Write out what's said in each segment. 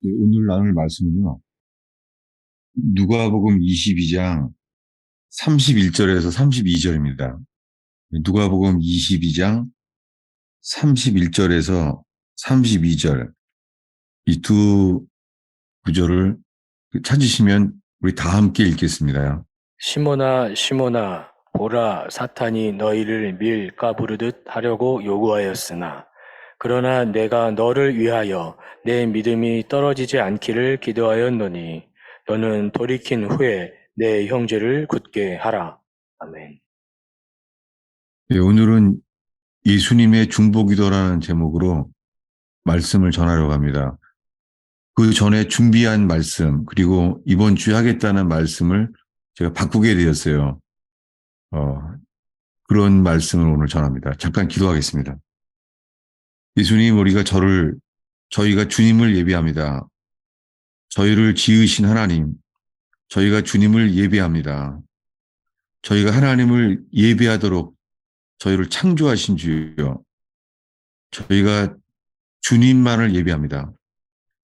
네, 오늘 나눌 말씀은요. 누가복음 22장 31절에서 32절입니다. 누가복음 22장 31절에서 32절 이 두 구절을 찾으시면 우리 다 함께 읽겠습니다. 시몬아, 시몬아, 보라, 사탄이 너희를 밀 까부르듯 하려고 요구하였으나, 그러나 내가 너를 위하여 내 믿음이 떨어지지 않기를 기도하였노니, 너는 돌이킨 후에 내 형제를 굳게 하라. 아멘. 네, 오늘은 예수님의 중보기도라는 제목으로 말씀을 전하려고 합니다. 그 전에 준비한 말씀 그리고 이번 주에 하겠다는 말씀을 제가 바꾸게 되었어요. 그런 말씀을 오늘 전합니다. 잠깐 기도하겠습니다. 예수님, 저희가 주님을 예배합니다. 저희를 지으신 하나님, 저희가 주님을 예배합니다. 저희가 하나님을 예배하도록 저희를 창조하신 주여, 저희가 주님만을 예배합니다.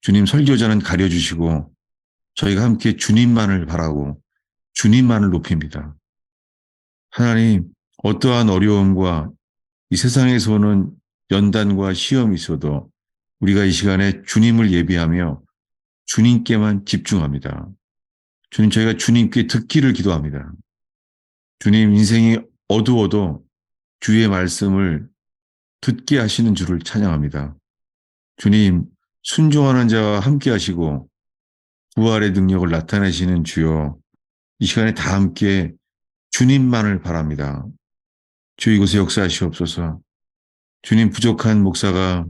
주님 설교자는 가려주시고 저희가 함께 주님만을 바라고 주님만을 높입니다. 하나님, 어떠한 어려움과 이 세상에서 오는 연단과 시험이 있어도 우리가 이 시간에 주님을 예배하며 주님께만 집중합니다. 주님, 저희가 주님께 듣기를 기도합니다. 주님, 인생이 어두워도 주의 말씀을 듣게 하시는 주를 찬양합니다. 주님, 순종하는 자와 함께 하시고 부활의 능력을 나타내시는 주여, 이 시간에 다 함께 주님만을 바랍니다. 주 이곳에 역사하시옵소서. 주님, 부족한 목사가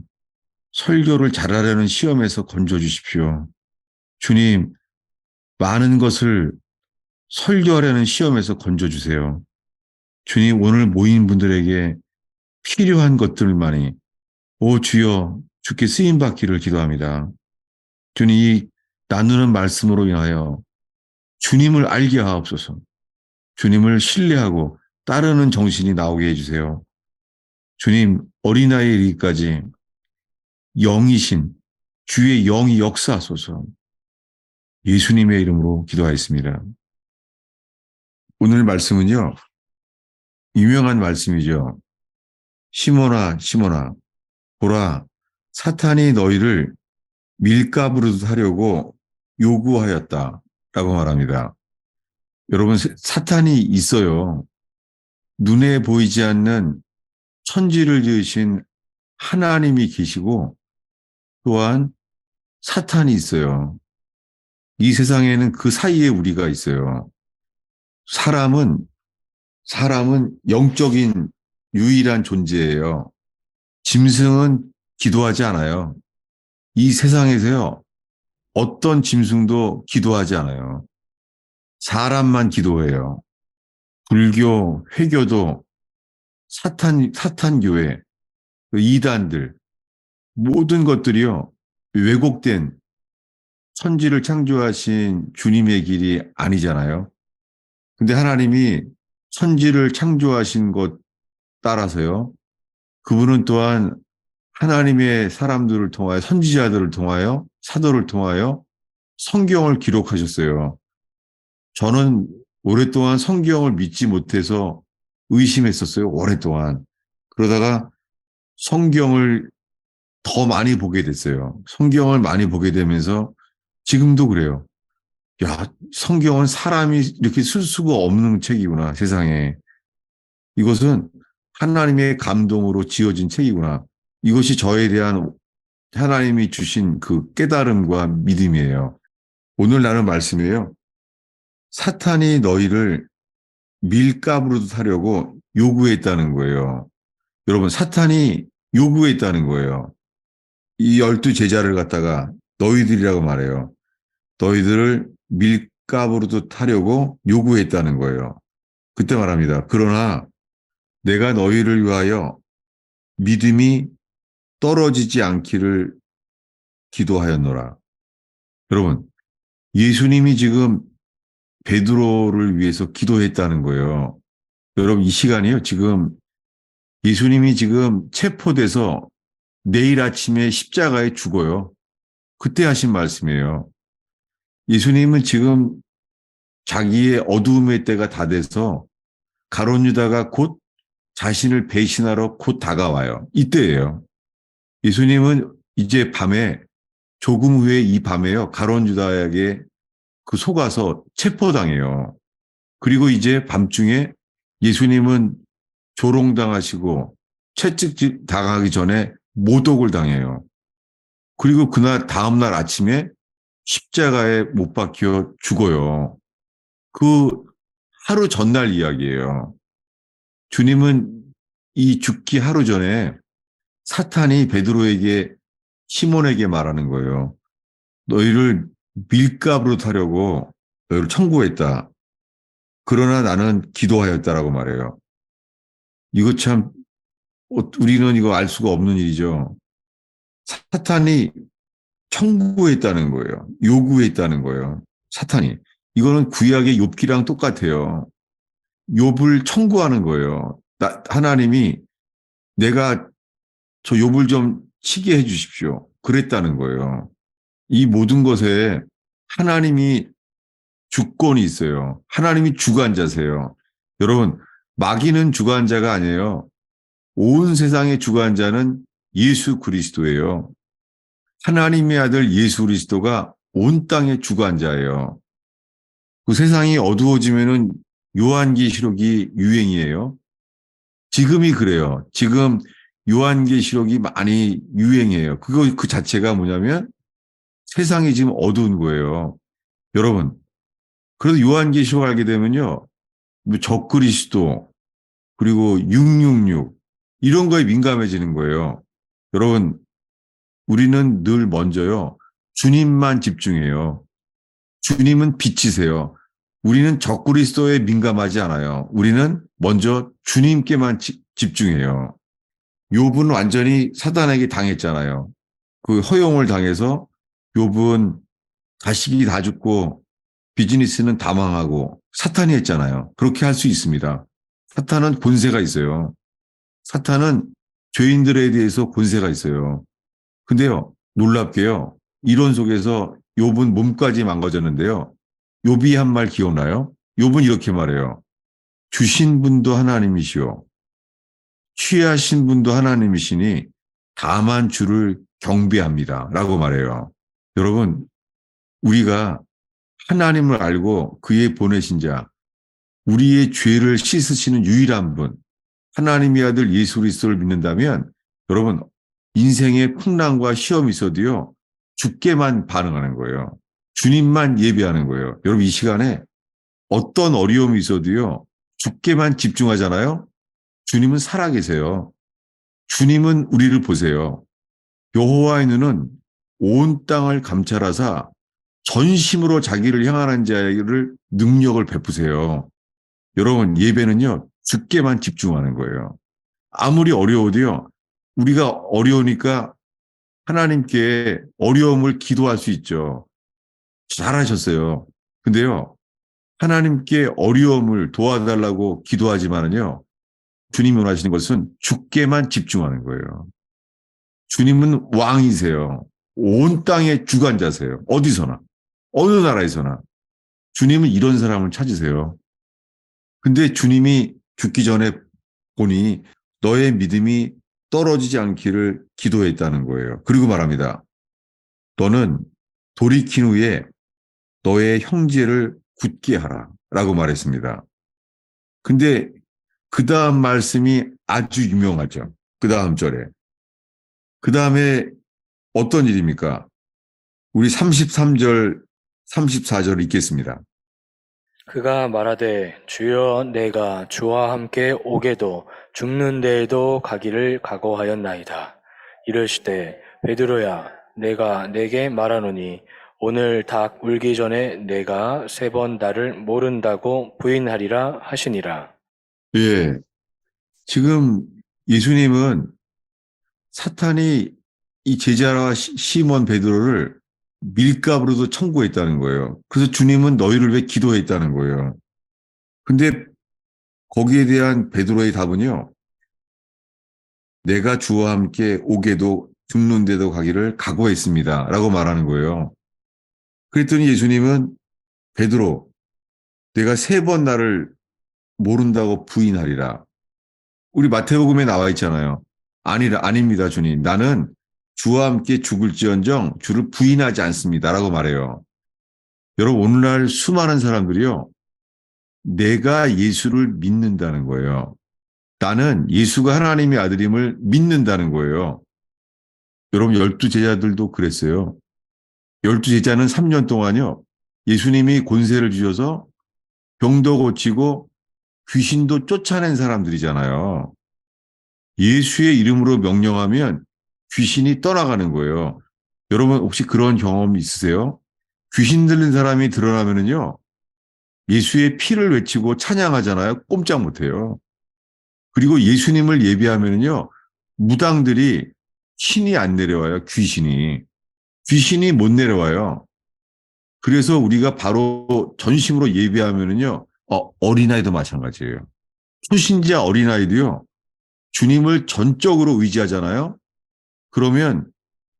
설교를 잘하려는 시험에서 건져주십시오. 주님, 많은 것을 설교하려는 시험에서 건져주세요. 주님, 오늘 모인 분들에게 필요한 것들만이 오 주여 주께 쓰임받기를 기도합니다. 주님, 이 나누는 말씀으로 인하여 주님을 알게 하옵소서. 주님을 신뢰하고 따르는 정신이 나오게 해주세요. 주님, 어린아이에 이르기까지 영이신 주의 영이 역사하소서. 예수님의 이름으로 기도하였습니다. 오늘 말씀은요, 유명한 말씀이죠. 시몬아, 시몬아, 보라, 사탄이 너희를 밀가부르듯 하려고 요구하였다. 라고 말합니다. 여러분, 사탄이 있어요. 눈에 보이지 않는 천지를 지으신 하나님이 계시고, 또한 사탄이 있어요. 이 세상에는 그 사이에 우리가 있어요. 사람은 영적인 유일한 존재예요. 짐승은 기도하지 않아요. 이 세상에서요, 어떤 짐승도 기도하지 않아요. 사람만 기도해요. 불교, 회교도 사탄교회, 이단들, 모든 것들이요, 왜곡된 천지를 창조하신 주님의 길이 아니잖아요. 근데 하나님이 천지를 창조하신 것 따라서요, 그분은 또한 하나님의 사람들을 통하여, 선지자들을 통하여, 사도를 통하여 성경을 기록하셨어요. 저는 오랫동안 성경을 믿지 못해서 의심했었어요. 오랫동안. 그러다가 성경을 더 많이 보게 됐어요. 성경을 많이 보게 되면서 지금도 그래요. 야, 성경은 사람이 이렇게 쓸 수가 없는 책이구나, 세상에. 이것은 하나님의 감동으로 지어진 책이구나. 이것이 저에 대한 하나님이 주신 그 깨달음과 믿음이에요. 오늘 나눈 말씀이에요. 사탄이 너희를 밀가부르듯 하려고 요구했다는 거예요. 여러분, 사탄이 요구했다는 거예요. 이 12제자를 갖다가 너희들이라고 말해요. 너희들을 밀가부르듯 하려고 요구했다는 거예요. 그때 말합니다. 그러나 내가 너희를 위하여 믿음이 떨어지지 않기를 기도하였노라. 여러분, 예수님이 지금 베드로를 위해서 기도했다는 거예요. 여러분, 이 시간이요. 지금 예수님이 지금 체포돼서 내일 아침에 십자가에 죽어요. 그때 하신 말씀이에요. 예수님은 지금 자기의 어두움의 때가 다 돼서 가룟 유다가 곧 자신을 배신하러 곧 다가와요. 이때예요. 예수님은 이제 밤에 조금 후에 이 밤에요. 가룟 유다에게 그 속아서 체포당해요. 그리고 이제 밤중에 예수님은 조롱당하시고 채찍질 당하기 전에 모독을 당해요. 그리고 그날 다음날 아침에 십자가에 못 박혀 죽어요. 그 하루 전날 이야기예요. 주님은 이 죽기 하루 전에 사탄이 베드로에게 시몬에게 말하는 거예요. 너희를 밀가부로 타려고 너희를 청구했다. 그러나 나는 기도하였다라고 말해요. 이거 참 우리는 이거 알 수가 없는 일이죠. 사탄이 청구했다는 거예요. 요구했다는 거예요. 사탄이. 이거는 구약의 욥기랑 똑같아요. 욥을 청구하는 거예요. 하나님이 내가 저 욥을 좀 치게 해 주십시오. 그랬다는 거예요. 이 모든 것에 하나님이 주권이 있어요. 하나님이 주관자세요. 여러분, 마귀는 주관자가 아니에요. 온 세상의 주관자는 예수 그리스도예요. 하나님의 아들 예수 그리스도가 온 땅의 주관자예요. 그 세상이 어두워지면은 요한계시록이 유행이에요. 지금이 그래요. 지금 요한계시록이 많이 유행해요. 그 자체가 뭐냐면 세상이 지금 어두운 거예요. 여러분, 그래도 요한계시록 알게 되면요. 뭐 적그리스도, 그리고 666, 이런 거에 민감해지는 거예요. 여러분, 우리는 늘 먼저요. 주님만 집중해요. 주님은 빛이세요. 우리는 적그리스도에 민감하지 않아요. 우리는 먼저 주님께만 집중해요. 욥은 완전히 사단에게 당했잖아요. 그 허용을 당해서 욥은 자식이 다 죽고 비즈니스는 다 망하고 사탄이 했잖아요. 그렇게 할 수 있습니다. 사탄은 권세가 있어요. 사탄은 죄인들에 대해서 권세가 있어요. 근데요, 놀랍게요. 이론 속에서 욥은 몸까지 망가졌는데요. 욥이 한 말 기억나요? 욥은 이렇게 말해요. 주신 분도 하나님이시오. 취하신 분도 하나님이시니 다만 주를 경배합니다. 라고 말해요. 여러분, 우리가 하나님을 알고 그의 보내신 자, 우리의 죄를 씻으시는 유일한 분, 하나님의 아들 예수 그리스도를 믿는다면 여러분, 인생의 풍랑과 시험이 있어도요, 주께만 반응하는 거예요. 주님만 예배하는 거예요. 여러분, 이 시간에 어떤 어려움이 있어도요, 주께만 집중하잖아요. 주님은 살아계세요. 주님은 우리를 보세요. 여호와의 눈은 온 땅을 감찰하사 전심으로 자기를 향하는 자를 능력을 베푸세요. 여러분, 예배는요, 주께만 집중하는 거예요. 아무리 어려워도요, 우리가 어려우니까 하나님께 어려움을 기도할 수 있죠. 잘하셨어요. 근데요, 하나님께 어려움을 도와달라고 기도하지만은요, 주님이 원하시는 것은 주께만 집중하는 거예요. 주님은 왕이세요. 온 땅의 주관자세요. 어디서나, 어느 나라에서나. 주님은 이런 사람을 찾으세요. 근데 주님이 죽기 전에 보니 너의 믿음이 떨어지지 않기를 기도했다는 거예요. 그리고 말합니다. 너는 돌이킨 후에 너의 형제를 굳게 하라 라고 말했습니다. 근데 그 다음 말씀이 아주 유명하죠. 그 다음 절에. 그 다음에 어떤 일입니까? 우리 33절, 34절 읽겠습니다. 그가 말하되 주여 내가 주와 함께 오게도 죽는 데에도 가기를 각오하였나이다. 이르시되 베드로야 내가 내게 말하노니 오늘 닭 울기 전에 내가 3번 나를 모른다고 부인하리라 하시니라. 예. 지금 예수님은 사탄이 이 제자와 시몬 베드로를 밀가부로도 청구했다는 거예요. 그래서 주님은 너희를 왜 기도했다는 거예요. 근데 거기에 대한 베드로의 답은요. 내가 주와 함께 오게도 죽는 데도 가기를 각오했습니다. 라고 말하는 거예요. 그랬더니 예수님은 베드로, 내가 3번 나를 모른다고 부인하리라. 우리 마태복음에 나와 있잖아요. 아닙니다, 주님. 나는 주와 함께 죽을지언정 주를 부인하지 않습니다. 라고 말해요. 여러분, 오늘날 수많은 사람들이요. 내가 예수를 믿는다는 거예요. 나는 예수가 하나님의 아들임을 믿는다는 거예요. 여러분, 12제자들도 그랬어요. 12제자는 3년 동안요. 예수님이 권세를 주셔서 병도 고치고 귀신도 쫓아낸 사람들이잖아요. 예수의 이름으로 명령하면 귀신이 떠나가는 거예요. 여러분 혹시 그런 경험 있으세요? 귀신 들린 사람이 드러나면은요. 예수의 피를 외치고 찬양하잖아요. 꼼짝 못해요. 그리고 예수님을 예배하면은요. 무당들이 신이 안 내려와요. 귀신이. 귀신이 못 내려와요. 그래서 우리가 바로 전심으로 예배하면은요. 어린아이도 마찬가지예요. 초신자 어린아이도요. 주님을 전적으로 의지하잖아요. 그러면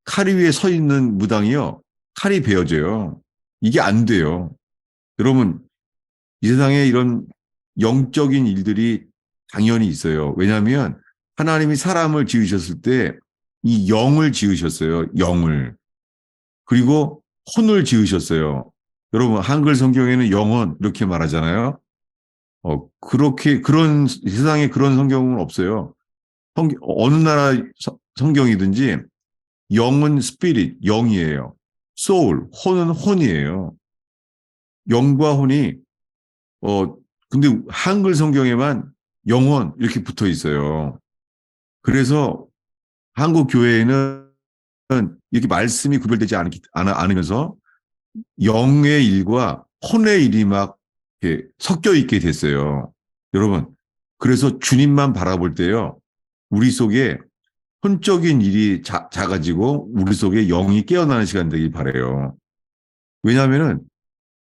칼 위에 서 있는 무당이요. 칼이 베어져요. 이게 안 돼요. 여러분, 이 세상에 이런 영적인 일들이 당연히 있어요. 왜냐하면 하나님이 사람을 지으셨을 때 이 영을 지으셨어요. 영을. 그리고 혼을 지으셨어요. 여러분, 한글 성경에는 영혼 이렇게 말하잖아요. 그런 세상에 그런 성경은 없어요. 어느 나라 성경이든지 영은 스피릿, 영이에요. 소울, 혼은 혼이에요. 영과 혼이 근데 한글 성경에만 영혼 이렇게 붙어 있어요. 그래서 한국 교회에는 이렇게 말씀이 구별되지 않으면서 영의 일과 혼의 일이 막 이렇게 섞여 있게 됐어요. 여러분, 그래서 주님만 바라볼 때요. 우리 속에 혼적인 일이 작아지고 우리 속에 영이 깨어나는 시간 되길 바라요. 왜냐하면은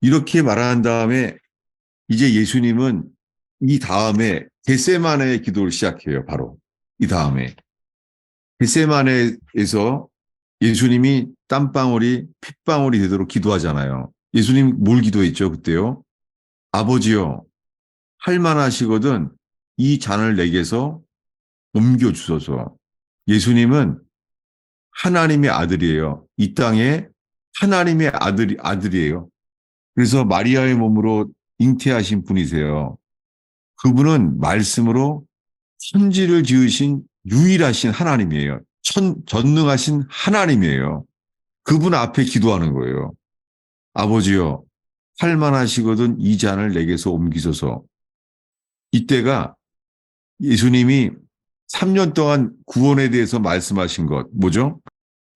이렇게 말한 다음에 이제 예수님은 이 다음에 겟세마네의 기도를 시작해요. 바로 이 다음에 겟세마네에서 예수님이 땀방울이 핏방울이 되도록 기도하잖아요. 예수님 뭘 기도했죠 그때요? 아버지요, 할만하시거든 이 잔을 내게서 옮겨 주소서. 예수님은 하나님의 아들이에요. 이 땅에 하나님의 아들이에요. 그래서 마리아의 몸으로 잉태하신 분이세요. 그분은 말씀으로 천지를 지으신 유일하신 하나님이에요. 전능하신 하나님이에요. 그분 앞에 기도하는 거예요. 아버지요, 할만하시거든 이 잔을 내게서 옮기소서. 이때가 예수님이 3년 동안 구원에 대해서 말씀하신 것, 뭐죠?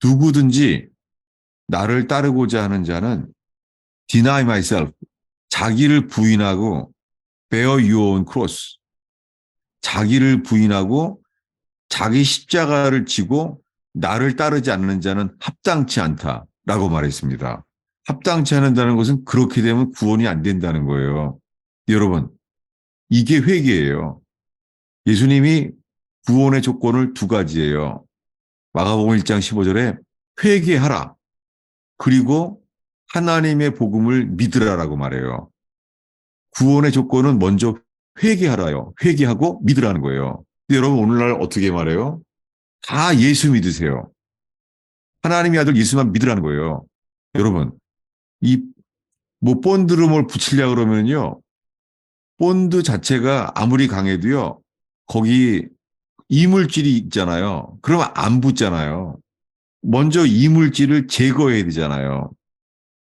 누구든지 나를 따르고자 하는 자는 deny myself, 자기를 부인하고 bear your own cross, 자기를 부인하고 자기 십자가를 지고 나를 따르지 않는 자는 합당치 않다라고 말했습니다. 합당치 않는다는 것은 그렇게 되면 구원이 안 된다는 거예요. 여러분, 이게 회개예요. 예수님이 구원의 조건을 2가지예요. 마가복음 1장 15절에 회개하라. 그리고 하나님의 복음을 믿으라라고 말해요. 구원의 조건은 먼저 회개하라요. 회개하고 믿으라는 거예요. 근데 여러분 오늘날 어떻게 말해요? 다 예수 믿으세요. 하나님의 아들 예수만 믿으라는 거예요. 여러분, 뭐 본드를 뭘 붙이려고 그러면요. 본드 자체가 아무리 강해도요. 거기 이물질이 있잖아요. 그러면 안 붙잖아요. 먼저 이물질을 제거해야 되잖아요.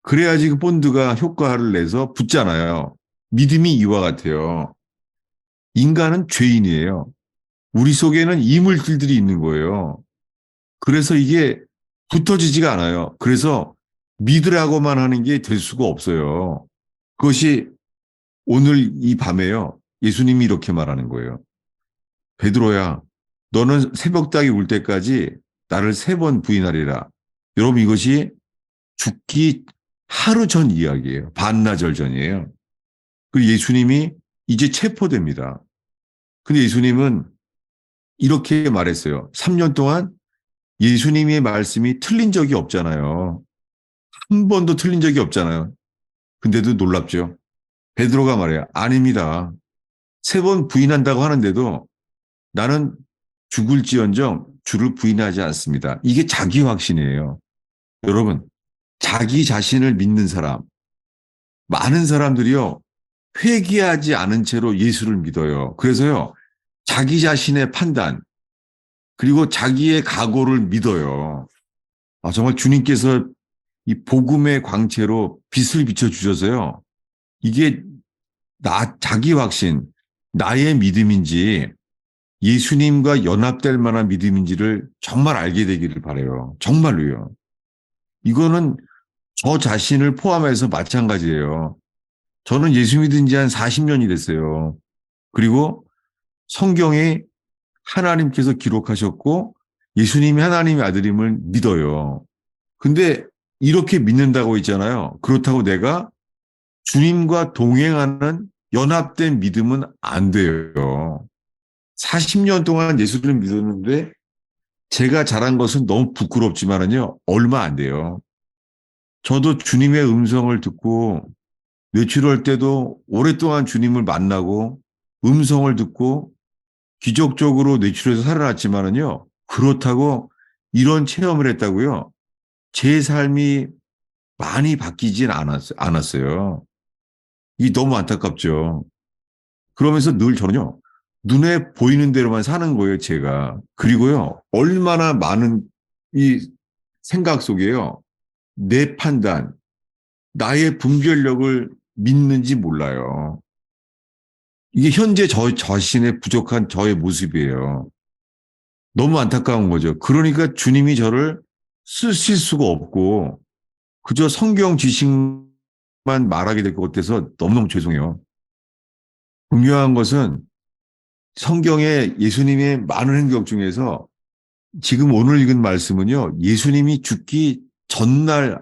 그래야지 그 본드가 효과를 내서 붙잖아요. 믿음이 이와 같아요. 인간은 죄인이에요. 우리 속에는 이물질들이 있는 거예요. 그래서 이게 붙어지지가 않아요. 그래서 믿으라고만 하는 게 될 수가 없어요. 그것이 오늘 이 밤에요. 예수님이 이렇게 말하는 거예요. 베드로야, 너는 새벽닭이 울 때까지 나를 3번 부인하리라. 여러분 이것이 죽기 하루 전 이야기예요. 반나절 전이에요. 그리고 예수님이 이제 체포됩니다. 근데 예수님은 이렇게 말했어요. 3년 동안 예수님의 말씀이 틀린 적이 없잖아요. 한 번도 틀린 적이 없잖아요. 근데도 놀랍죠. 베드로가 말해요. 아닙니다. 3번 부인한다고 하는데도 나는 죽을지언정 주를 부인하지 않습니다. 이게 자기 확신이에요. 여러분, 자기 자신을 믿는 사람, 많은 사람들이요, 회개하지 않은 채로 예수를 믿어요. 그래서요, 자기 자신의 판단, 그리고 자기의 각오를 믿어요. 정말 주님께서 이 복음의 광채로 빛을 비춰주셔서요, 이게 자기 확신, 나의 믿음인지 예수님과 연합될 만한 믿음인지를 정말 알게 되기를 바라요. 정말로요. 이거는 저 자신을 포함해서 마찬가지예요. 저는 예수 믿은 지 한 40년이 됐어요. 그리고 성경에 하나님께서 기록하셨고 예수님이 하나님의 아들임을 믿어요. 근데 이렇게 믿는다고 있잖아요. 그렇다고 내가 주님과 동행하는 연합된 믿음은 안 돼요. 40년 동안 예수를 믿었는데 제가 잘한 것은 너무 부끄럽지만은요, 얼마 안 돼요. 저도 주님의 음성을 듣고 외출할 때도 오랫동안 주님을 만나고 음성을 듣고 기적적으로 뇌출해서 살아났지만은요, 그렇다고 이런 체험을 했다고요. 제 삶이 많이 바뀌진 않았어요. 이 너무 안타깝죠. 그러면서 늘 저는요, 눈에 보이는 대로만 사는 거예요, 제가. 그리고요, 얼마나 많은 이 생각 속에요, 내 판단, 나의 분별력을 믿는지 몰라요. 이게 현재 저 자신의 부족한 저의 모습이에요. 너무 안타까운 거죠. 그러니까 주님이 저를 쓰실 수가 없고 그저 성경 지식만 말하게 될 것 같아서 너무너무 죄송해요. 분명한 것은 성경에 예수님의 많은 행적 중에서 지금 오늘 읽은 말씀은요. 예수님이 죽기 전날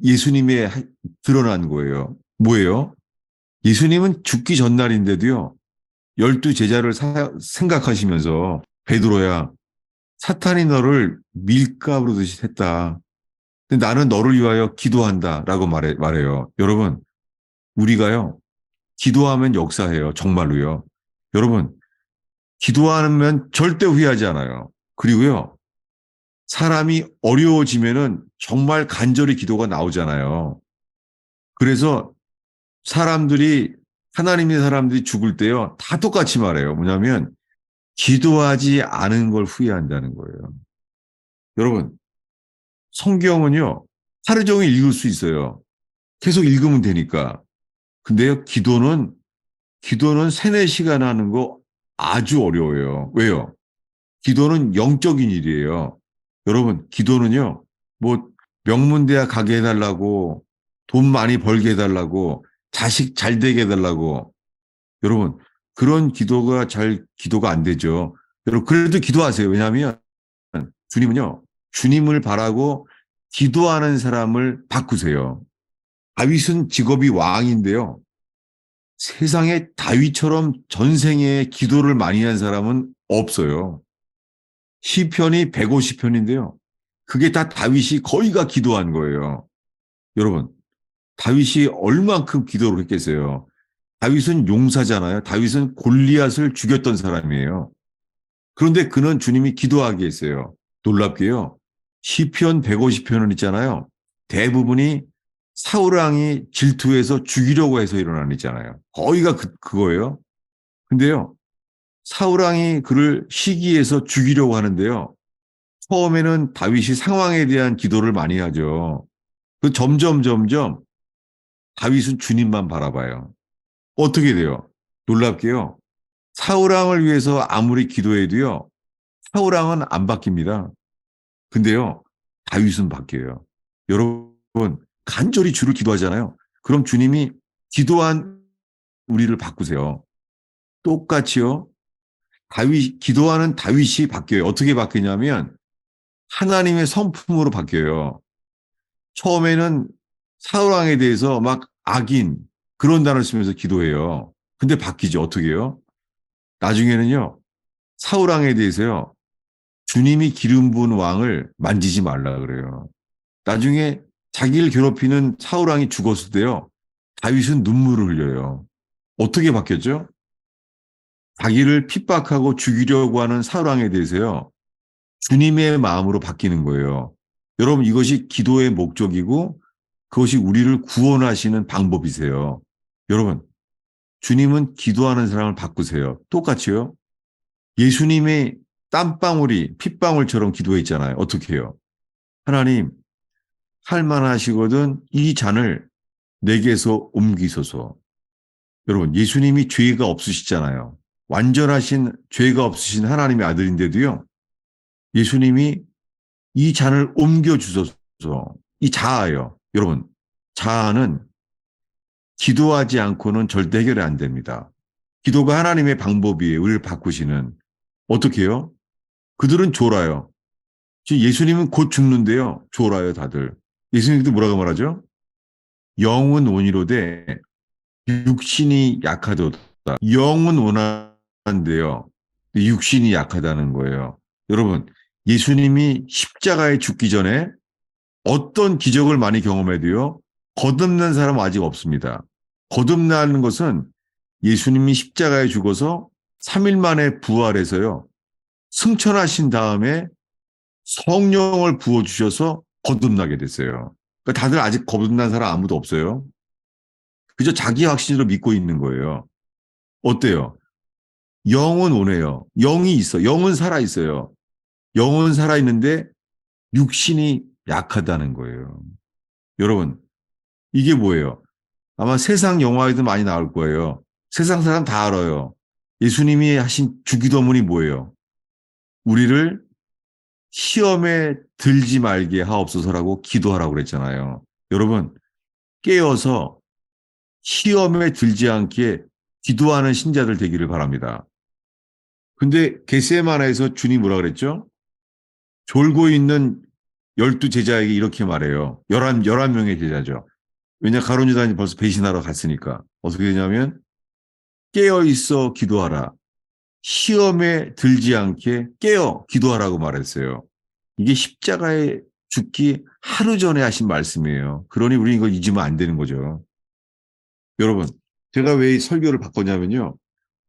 예수님의 드러난 거예요. 뭐예요? 예수님은 죽기 전날인데도요. 12제자를 생각하시면서 베드로야 사탄이 너를 밀가부르듯이 했다. 근데 나는 너를 위하여 기도한다라고 말해요. 여러분, 우리가요. 기도하면 역사해요. 정말로요. 여러분, 기도하면 절대 후회하지 않아요. 그리고요. 사람이 어려워지면은 정말 간절히 기도가 나오잖아요. 그래서 하나님의 사람들이 죽을 때요. 다 똑같이 말해요. 뭐냐면 기도하지 않은 걸 후회한다는 거예요. 여러분, 성경은요, 하루 종일 읽을 수 있어요. 계속 읽으면 되니까. 근데요, 기도는 3-4시간 하는 거 아주 어려워요. 왜요? 기도는 영적인 일이에요. 여러분, 기도는요, 뭐, 명문대학 가게 해달라고, 돈 많이 벌게 해달라고, 자식 잘 되게 해달라고. 여러분, 그런 기도가 안 되죠. 여러분, 그래도 기도하세요. 왜냐하면 주님은요, 주님을 바라고 기도하는 사람을 바꾸세요. 다윗은 직업이 왕인데요. 세상에 다윗처럼 전생에 기도를 많이 한 사람은 없어요. 시편이 150편인데요. 그게 다 다윗이 거의가 기도한 거예요. 여러분, 다윗이 얼만큼 기도를 했겠어요. 다윗은 용사잖아요. 다윗은 골리앗을 죽였던 사람이에요. 그런데 그는 주님이 기도하게 했어요. 놀랍게요. 시편 150편은 있잖아요. 대부분이 사울왕이 질투해서 죽이려고 해서 일어난 일이잖아요. 거의가 그거예요. 근데요. 사울왕이 그를 시기해서 죽이려고 하는데요. 처음에는 다윗이 상황에 대한 기도를 많이 하죠. 점점 다윗은 주님만 바라봐요. 어떻게 돼요? 놀랍게요. 사울왕을 위해서 아무리 기도해도요. 사울왕은 안 바뀝니다. 근데요. 다윗은 바뀌어요. 여러분 간절히 주를 기도하잖아요. 그럼 주님이 기도한 우리를 바꾸세요. 똑같이요. 기도하는 다윗이 바뀌어요. 어떻게 바뀌냐면 하나님의 성품으로 바뀌어요. 처음에는 사울왕에 대해서 막 악인 그런 단어를 쓰면서 기도해요. 근데 바뀌죠. 어떻게 해요? 나중에는요. 사울왕에 대해서요. 주님이 기름 부은 왕을 만지지 말라 그래요. 나중에 자기를 괴롭히는 사울 왕이 죽었을 때요. 다윗은 눈물을 흘려요. 어떻게 바뀌었죠? 자기를 핍박하고 죽이려고 하는 사울 왕에 대해서요. 주님의 마음으로 바뀌는 거예요. 여러분 이것이 기도의 목적이고 그것이 우리를 구원하시는 방법이세요. 여러분 주님은 기도하는 사람을 바꾸세요. 똑같이요. 예수님의 땀방울이 핏방울처럼 기도했잖아요. 어떻게 해요? 하나님 할만하시거든 이 잔을 내게서 옮기소서. 여러분 예수님이 죄가 없으시잖아요. 완전하신 죄가 없으신 하나님의 아들인데도요. 예수님이 이 잔을 옮겨주소서. 이 자아예요. 여러분 자아는 기도하지 않고는 절대 해결이 안 됩니다. 기도가 하나님의 방법이에요. 우리를 바꾸시는. 어떻게 해요? 그들은 졸아요. 지금 예수님은 곧 죽는데요. 졸아요, 다들. 예수님도 뭐라고 말하죠? 영은 온이로되 육신이 약하도다. 영은 온한데요. 육신이 약하다는 거예요. 여러분, 예수님이 십자가에 죽기 전에 어떤 기적을 많이 경험해도요. 거듭난 사람은 아직 없습니다. 거듭나는 것은 예수님이 십자가에 죽어서 3일 만에 부활해서요. 승천하신 다음에 성령을 부어주셔서 거듭나게 됐어요. 그러니까 다들 아직 거듭난 사람 아무도 없어요. 그저 자기 확신으로 믿고 있는 거예요. 어때요? 영은 오네요. 영이 있어. 영은 살아있어요. 영은 살아있는데 육신이 약하다는 거예요. 여러분, 이게 뭐예요? 아마 세상 영화에도 많이 나올 거예요. 세상 사람 다 알아요. 예수님이 하신 주기도문이 뭐예요? 우리를 시험에 들지 말게 하옵소서라고 기도하라고 그랬잖아요. 여러분, 깨어서 시험에 들지 않게 기도하는 신자들 되기를 바랍니다. 근데 겟세마네에서 주님 뭐라 그랬죠? 졸고 있는 12제자에게 이렇게 말해요. 11명의 제자죠. 왜냐 가룟 유다는 벌써 배신하러 갔으니까. 어떻게 되냐면 깨어 있어 기도하라. 시험에 들지 않게 깨어 기도하라고 말했어요. 이게 십자가에 죽기 하루 전에 하신 말씀이에요. 그러니 우리 이거 잊으면 안 되는 거죠. 여러분, 제가 왜 설교를 바꿨냐면요.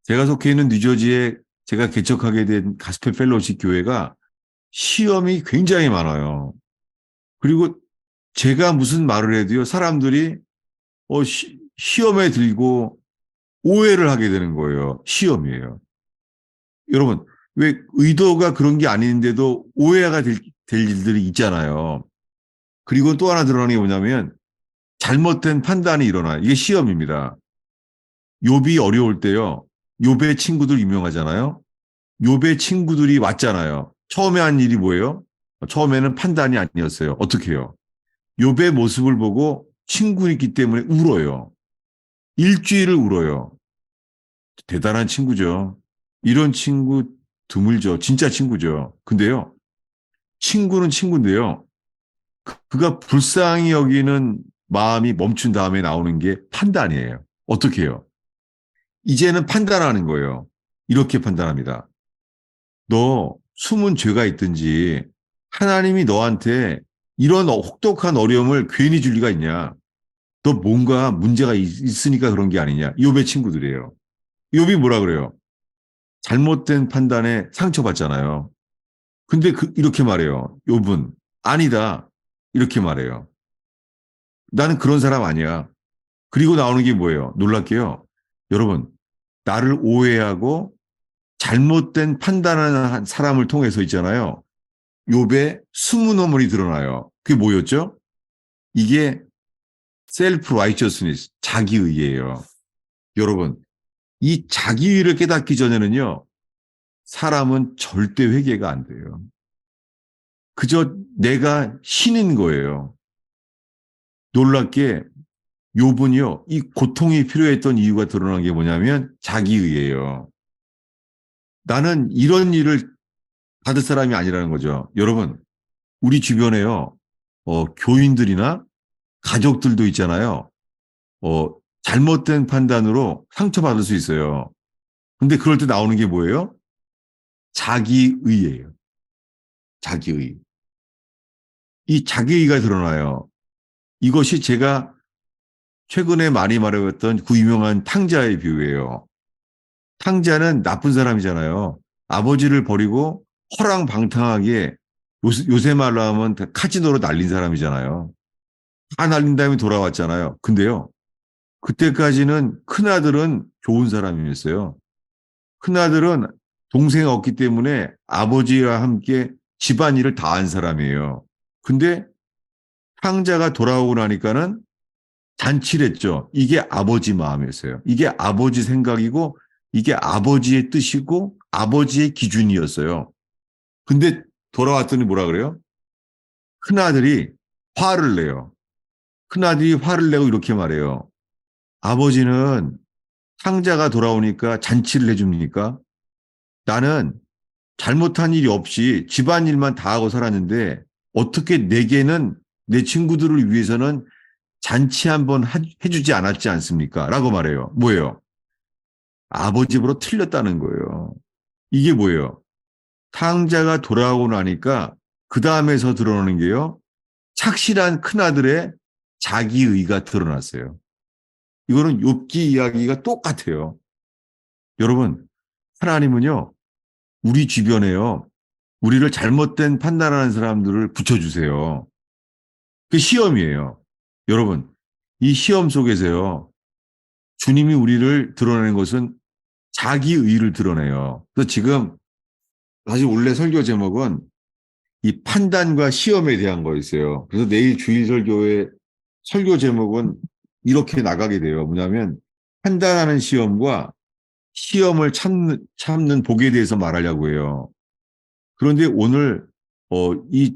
제가 속해 있는 뉴저지에 제가 개척하게 된 가스펠 펠로우십 교회가 시험이 굉장히 많아요. 그리고 제가 무슨 말을 해도요. 사람들이 시험에 들고 오해를 하게 되는 거예요. 시험이에요. 여러분, 왜 의도가 그런 게 아닌데도 오해가 될 일들이 있잖아요. 그리고 또 하나 드러나는 게 뭐냐면 잘못된 판단이 일어나요. 이게 시험입니다. 욥이 어려울 때요. 욥의 친구들 유명하잖아요. 욥의 친구들이 왔잖아요. 처음에 한 일이 뭐예요? 처음에는 판단이 아니었어요. 어떻게 해요? 욥의 모습을 보고 친구이기 때문에 울어요. 일주일을 울어요. 대단한 친구죠. 이런 친구 드물죠. 진짜 친구죠. 근데요. 친구는 친구인데요. 그가 불쌍히 여기는 마음이 멈춘 다음에 나오는 게 판단이에요. 어떻게 해요? 이제는 판단하는 거예요. 이렇게 판단합니다. 너 숨은 죄가 있든지 하나님이 너한테 이런 혹독한 어려움을 괜히 줄 리가 있냐? 너 뭔가 문제가 있으니까 그런 게 아니냐? 욥의 친구들이에요. 욥이 뭐라 그래요? 잘못된 판단에 상처받잖아요. 근데 이렇게 말해요. 욥은 아니다. 이렇게 말해요. 나는 그런 사람 아니야. 그리고 나오는 게 뭐예요? 놀랍게요. 여러분, 나를 오해하고 잘못된 판단하는 사람을 통해서 있잖아요. 욥의 숨은 허물이 드러나요. 그게 뭐였죠? 이게 셀프 라이처스니스, 자기의예요. 여러분, 이 자기의를 깨닫기 전에는요. 사람은 절대 회개가 안 돼요. 그저 내가 신인 거예요. 놀랍게 욥은요. 이 고통이 필요했던 이유가 드러난 게 뭐냐면 자기의예요. 나는 이런 일을 받을 사람이 아니라는 거죠. 여러분, 우리 주변에요. 교인들이나 가족들도 있잖아요. 잘못된 판단으로 상처받을 수 있어요. 근데 그럴 때 나오는 게 뭐예요? 자기의예요. 자기의. 이 자기의가 드러나요. 이것이 제가 최근에 많이 말해봤던 그 유명한 탕자의 비유예요. 탕자는 나쁜 사람이잖아요. 아버지를 버리고 허랑방탕하게 요새 말로 하면 카지노로 날린 사람이잖아요. 다 날린 다음에 돌아왔잖아요. 근데요, 그때까지는 큰아들은 좋은 사람이었어요. 큰아들은 동생이 없기 때문에 아버지와 함께 집안일을 다 한 사람이에요. 근데 탕자가 돌아오고 나니까는 잔치를 했죠. 이게 아버지 마음이었어요. 이게 아버지 생각이고 이게 아버지의 뜻이고 아버지의 기준이었어요. 근데 돌아왔더니 뭐라 그래요? 큰아들이 화를 내요. 큰아들이 화를 내고 이렇게 말해요. 아버지는 탕자가 돌아오니까 잔치를 해줍니까? 나는 잘못한 일이 없이 집안일만 다 하고 살았는데 어떻게 내게는 내 친구들을 위해서는 잔치 한번 해주지 않았지 않습니까? 라고 말해요. 뭐예요? 아버지 입으로 틀렸다는 거예요. 이게 뭐예요? 탕자가 돌아오고 나니까 그 다음에서 드러나는 게요. 착실한 큰아들의 자기의가 드러났어요. 이거는 욥기 이야기가 똑같아요. 여러분, 하나님은요, 우리 주변에요, 우리를 잘못된 판단하는 사람들을 붙여주세요. 그 시험이에요. 여러분, 이 시험 속에서요, 주님이 우리를 드러내는 것은 자기의를 드러내요. 그래서 지금 사실 원래 설교 제목은 이 판단과 시험에 대한 거였어요. 그래서 내일 주일 설교의 설교 제목은 이렇게 나가게 돼요. 뭐냐면 판단하는 시험과 시험을 참는 복에 대해서 말하려고 해요. 그런데 오늘 이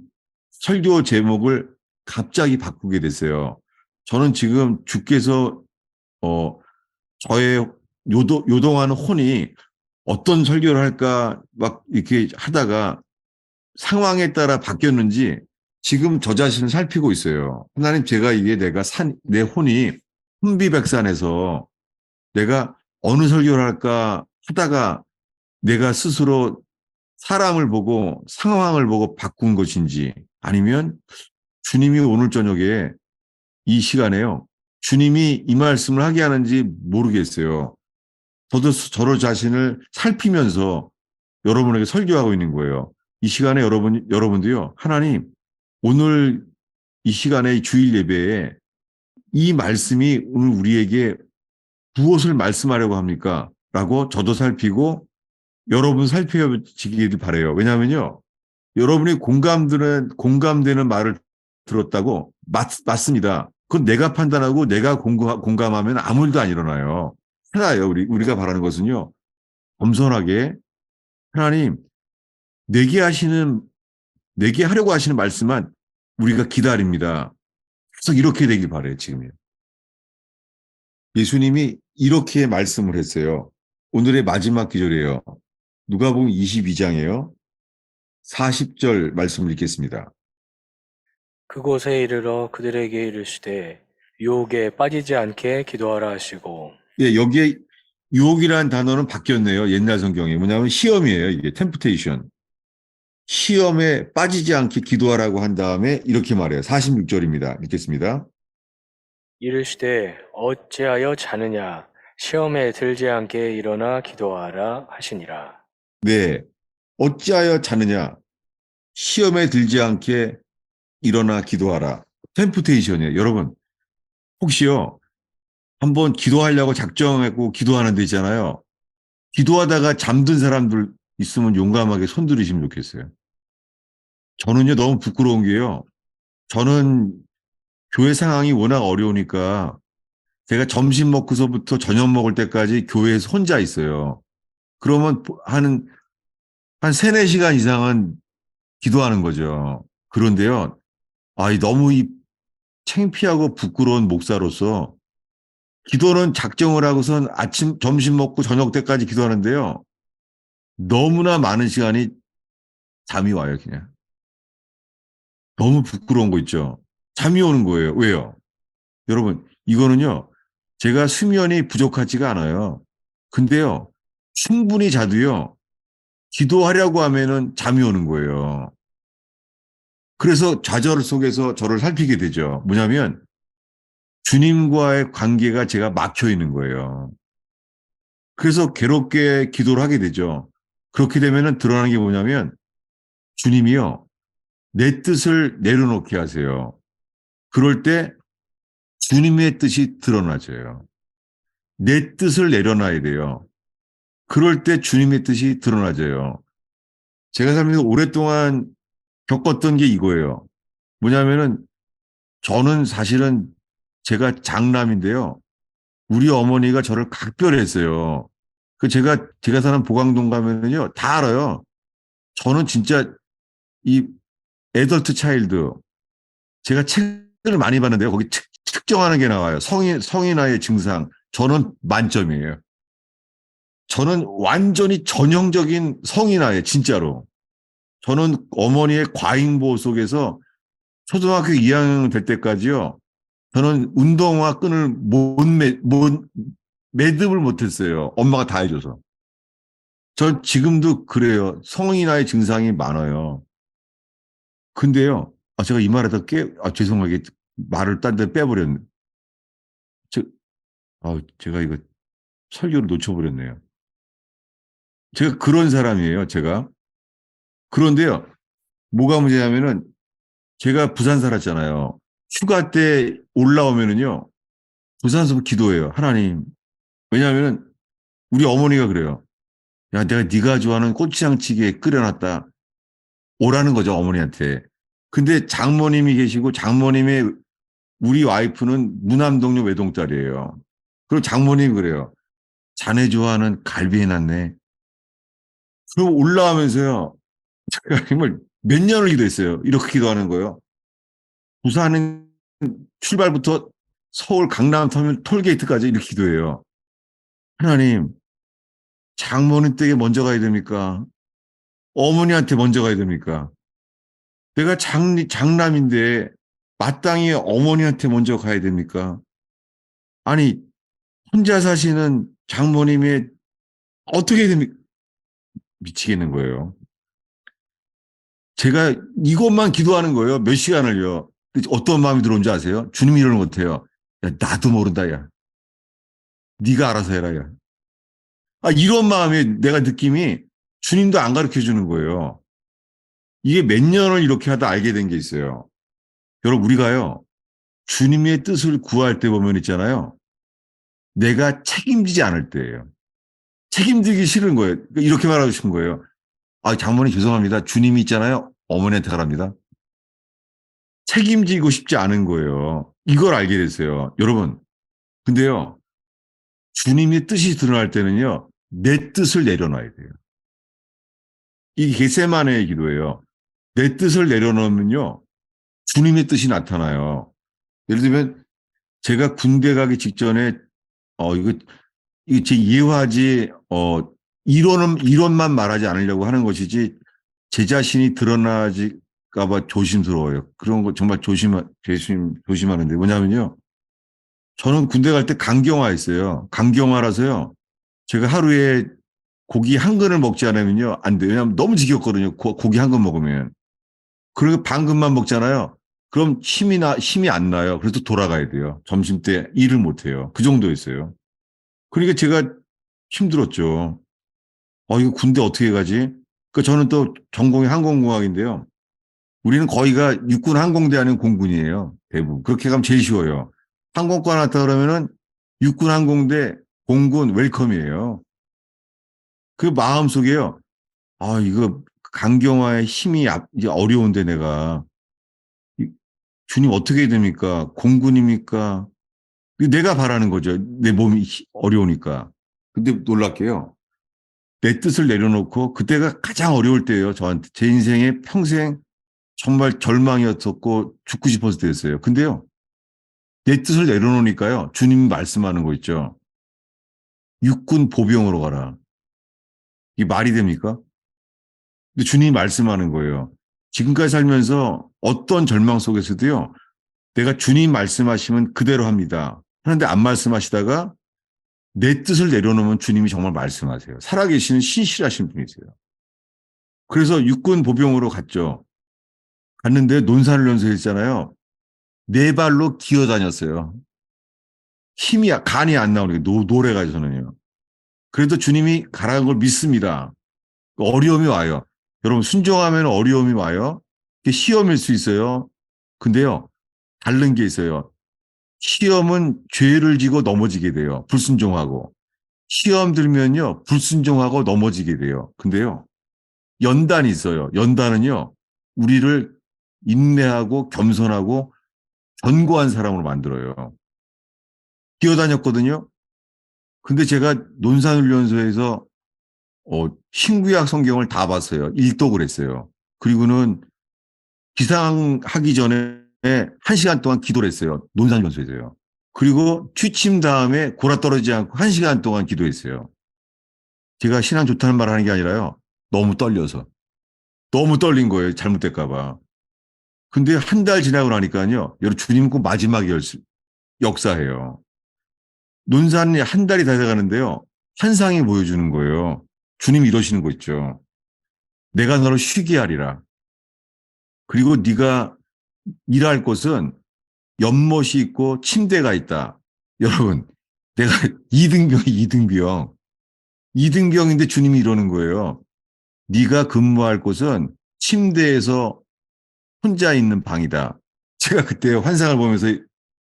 설교 제목을 갑자기 바꾸게 됐어요. 저는 지금 주께서 저의 요동하는 혼이 어떤 설교를 할까 막 이렇게 하다가 상황에 따라 바뀌었는지 지금 저 자신을 살피고 있어요. 하나님, 제가 이게 내 혼이 혼비백산해서 내가 어느 설교를 할까 하다가 내가 스스로 사람을 보고 상황을 보고 바꾼 것인지, 아니면 주님이 오늘 저녁에 이 시간에요, 주님이 이 말씀을 하게 하는지 모르겠어요. 저도 저로 자신을 살피면서 여러분에게 설교하고 있는 거예요. 이 시간에 여러분도요, 하나님, 오늘 이 시간에 이 주일 예배에 이 말씀이 오늘 우리에게 무엇을 말씀하려고 합니까? 라고 저도 살피고 여러분 살펴지기를 바라요. 왜냐하면요, 여러분이 공감되는 말을 들었다고 맞습니다. 그건 내가 판단하고 내가 공감하면 아무 일도 안 일어나요. 하나예요. 우리가 바라는 것은요, 겸손하게 하나님, 내게 하려고 하시는 말씀만 우리가 기다립니다. 계속 이렇게 되길 바래요, 지금요. 예수님이 이렇게 말씀을 했어요. 오늘의 마지막 기절이에요. 누가복음 22장이에요. 40절 말씀을 읽겠습니다. 그곳에 이르러 그들에게 이르시되 유혹에 빠지지 않게 기도하라 하시고. 예, 여기에 유혹이라는 단어는 바뀌었네요. 옛날 성경에. 뭐냐면 시험이에요. 이게 템프테이션. 시험에 빠지지 않게 기도하라고 한 다음에 이렇게 말해요. 46절입니다. 읽겠습니다. 이르시되 어찌하여 자느냐 시험에 들지 않게 일어나 기도하라 하시니라. 네. 어찌하여 자느냐? 시험에 들지 않게 일어나 기도하라. 템프테이션이에요. 여러분, 혹시요, 한번 기도하려고 작정하고 기도하는 데 있잖아요. 기도하다가 잠든 사람들 있으면 용감하게 손 들으시면 좋겠어요. 저는요, 너무 부끄러운 게요. 저는 교회 상황이 워낙 어려우니까 제가 점심 먹고서부터 저녁 먹을 때까지 교회에서 혼자 있어요. 그러면 한 3, 4시간 이상은 기도하는 거죠. 그런데요, 너무 창피하고 부끄러운 목사로서 기도는 작정을 하고선 점심 먹고 저녁 때까지 기도하는데요. 너무나 많은 시간이 잠이 와요, 그냥. 너무 부끄러운 거 있죠. 잠이 오는 거예요. 왜요? 여러분, 이거는요, 제가 수면이 부족하지가 않아요. 근데요, 충분히 자도요, 기도하려고 하면은 잠이 오는 거예요. 그래서 좌절 속에서 저를 살피게 되죠. 뭐냐면 주님과의 관계가 제가 막혀 있는 거예요. 그래서 괴롭게 기도를 하게 되죠. 그렇게 되면은 드러나는 게 뭐냐면 주님이요. 내 뜻을 내려놓게 하세요. 그럴 때 주님의 뜻이 드러나져요. 내 뜻을 내려놔야 돼요. 그럴 때 주님의 뜻이 드러나져요. 제가 살면서 오랫동안 겪었던 게 이거예요. 뭐냐면은 저는 사실은 제가 장남인데요. 우리 어머니가 저를 각별했어요. 그 제가 사는 보강동 가면은요, 다 알아요. 저는 진짜 이 애덜트 차일드, 제가 책을 많이 봤는데요. 거기 특정하는 게 나와요. 성인아의 증상. 저는 만점이에요. 저는 완전히 전형적인 성인아예요, 진짜로. 저는 어머니의 과잉보호 속에서 초등학교 2학년 될 때까지요. 저는 운동화 끈을 매듭을 못했어요. 엄마가 다 해줘서. 전 지금도 그래요. 성인아의 증상이 많아요. 근데요, 제가 이 말에다 죄송하게 말을 딴 데 빼버렸네. 저, 제가 이거 설교를 놓쳐버렸네요. 제가 그런 사람이에요, 제가. 그런데요, 뭐가 문제냐면은 제가 부산 살았잖아요. 휴가 때 올라오면은요, 부산에서 기도해요. 하나님. 왜냐하면은 우리 어머니가 그래요. 야, 내가 네가 좋아하는 고추장찌개 끓여놨다. 오라는 거죠, 어머니한테. 근데 장모님이 계시고 장모님의 우리 와이프는 무남동료 외동딸이에요. 그리고 장모님이 그래요. 자네 좋아하는 갈비 해놨네. 그럼 올라오면서요. 제가 정말 몇 년을 기도했어요. 이렇게 기도하는 거예요. 부산은 출발부터 서울 강남 터미널 톨게이트까지 이렇게 기도해요. 하나님, 장모님 댁에 먼저 가야 됩니까? 어머니한테 먼저 가야 됩니까? 내가 장남인데 마땅히 어머니한테 먼저 가야 됩니까? 아니, 혼자 사시는 장모님의 어떻게 됩니까? 미치겠는 거예요. 제가 이것만 기도하는 거예요. 몇 시간을요. 어떤 마음이 들어온지 아세요? 주님이 이러는 것 같아요. 야, 나도 모른다, 야. 네가 알아서 해라, 야. 이런 마음에 내가 느낌이 주님도 안 가르쳐 주는 거예요. 이게 몇 년을 이렇게 하다 알게 된 게 있어요. 여러분, 우리가요, 주님의 뜻을 구할 때 보면 있잖아요. 내가 책임지지 않을 때예요. 책임지기 싫은 거예요. 이렇게 말하고 싶은 거예요. 장모님 죄송합니다. 주님이 있잖아요. 어머니한테 가랍니다. 책임지고 싶지 않은 거예요. 이걸 알게 됐어요. 여러분, 근데요, 주님의 뜻이 드러날 때는요, 내 뜻을 내려놔야 돼요. 이게 겟세마네의 기도예요. 내 뜻을 내려놓으면요, 주님의 뜻이 나타나요. 예를 들면, 제가 군대 가기 직전에, 이거 제 이해하지, 이론만 말하지 않으려고 하는 것이지, 제 자신이 드러나질까봐 조심스러워요. 그런 거 정말 조심하는데, 뭐냐면요. 저는 군대 갈 때 강경화했어요. 강경화라서요. 제가 하루에 고기 한 근을 먹지 않으면요. 안 돼요. 왜냐하면 너무 지겹거든요. 고기 한 근 먹으면. 그리고 반 근만 먹잖아요. 그럼 힘이 안 나요. 그래서 돌아가야 돼요. 점심 때 일을 못 해요. 그 정도였어요. 그러니까 제가 힘들었죠. 이거 군대 어떻게 가지? 저는 또 전공이 항공공학인데요. 우리는 거의가 육군 항공대 아닌 공군이에요. 대부분. 그렇게 가면 제일 쉬워요. 항공과 나왔다 그러면은 육군 항공대 공군 웰컴이에요. 그 마음 속에요. 이거 강경화의 힘이 이제 어려운데 내가 주님 어떻게 해야 됩니까? 공군입니까? 내가 바라는 거죠. 내 몸이 어려우니까. 근데 놀랍게요. 내 뜻을 내려놓고 그때가 가장 어려울 때예요. 저한테 제 인생의 평생 정말 절망이었었고 죽고 싶었을 때였어요. 근데요. 내 뜻을 내려놓으니까요. 주님이 말씀하는 거 있죠. 육군 보병으로 가라. 이게 말이 됩니까? 근데 주님이 말씀하는 거예요. 지금까지 살면서 어떤 절망 속에서도요. 내가 주님 말씀하시면 그대로 합니다. 그런데 안 말씀하시다가 내 뜻을 내려놓으면 주님이 정말 말씀하세요. 살아계시는 신실하신 분이세요. 그래서 육군 보병으로 갔죠. 갔는데 논산을 연수했잖아요. 네 발로 기어다녔어요. 간이 안 나오는 게 노래가 저는요. 그래도 주님이 가라는 걸 믿습니다. 어려움이 와요. 여러분, 순종하면 어려움이 와요. 이게 시험일 수 있어요. 근데요, 다른 게 있어요. 시험은 죄를 지고 넘어지게 돼요. 불순종하고. 시험 들면요, 불순종하고 넘어지게 돼요. 근데요, 연단이 있어요. 연단은요, 우리를 인내하고 겸손하고 견고한 사람으로 만들어요. 뛰어다녔거든요. 근데 제가 논산훈련소에서 신구약 성경을 다 봤어요. 일독을 했어요. 그리고는 기상하기 전에 1시간 동안 기도를 했어요. 논산훈련소에서요. 그리고 취침 다음에 골아 떨어지지 않고 1시간 동안 기도했어요. 제가 신앙 좋다는 말 하는 게 아니라요. 너무 떨려서. 너무 떨린 거예요. 잘못될까봐. 근데 한 달 지나고 나니까요. 여러분, 주님 꼭 마지막 역사예요. 논산이 한 달이 다 돼가는데요. 환상이 보여주는 거예요. 주님 이러시는 거 있죠. 내가 너를 쉬게 하리라. 그리고 네가 일할 곳은 연못이 있고 침대가 있다. 여러분, 내가 이등병이 이등병. 이등병인데 주님이 이러는 거예요. 네가 근무할 곳은 침대에서 혼자 있는 방이다. 제가 그때 환상을 보면서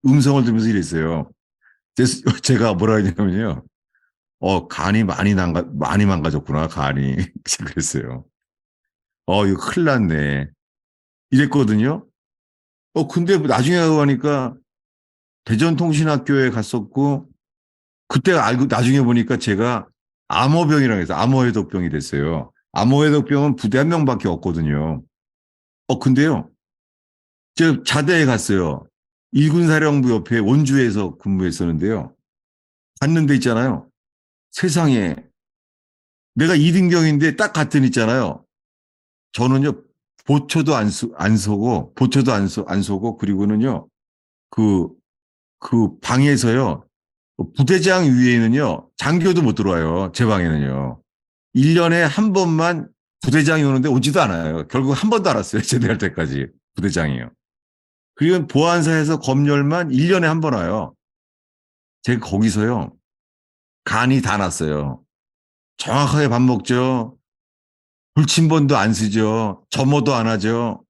음성을 들으면서 이랬어요. 제가 뭐라 했냐면요. 간이 많이 망가졌구나, 간이. 그랬어요. 이거 큰일 났네. 이랬거든요. 근데 나중에 가고 하니까 대전통신학교에 갔었고, 그때 알고, 나중에 보니까 제가 암호병이라고 해서 암호해독병이 됐어요. 암호해독병은 부대 한 명밖에 없거든요. 근데요. 제가 자대에 갔어요. 일군사령부 옆에 원주에서 근무했었는데요. 갔는데 있잖아요. 세상에 내가 이등병인데 딱 갔더니 있잖아요. 저는요, 안 쏘고, 안 쏘고, 그리고는요, 그, 그 방에서요, 부대장 위에는요, 장교도 못 들어와요. 제 방에는요. 1년에 한 번만 부대장이 오는데 오지도 않아요. 결국 한 번도 안 왔어요. 제대할 때까지. 부대장이요. 그리고 보안사에서 검열만 1년에 한 번 와요. 제가 거기서요, 간이 다 났어요. 정확하게 밥 먹죠. 불침번도 안 쓰죠. 점호도 안 하죠.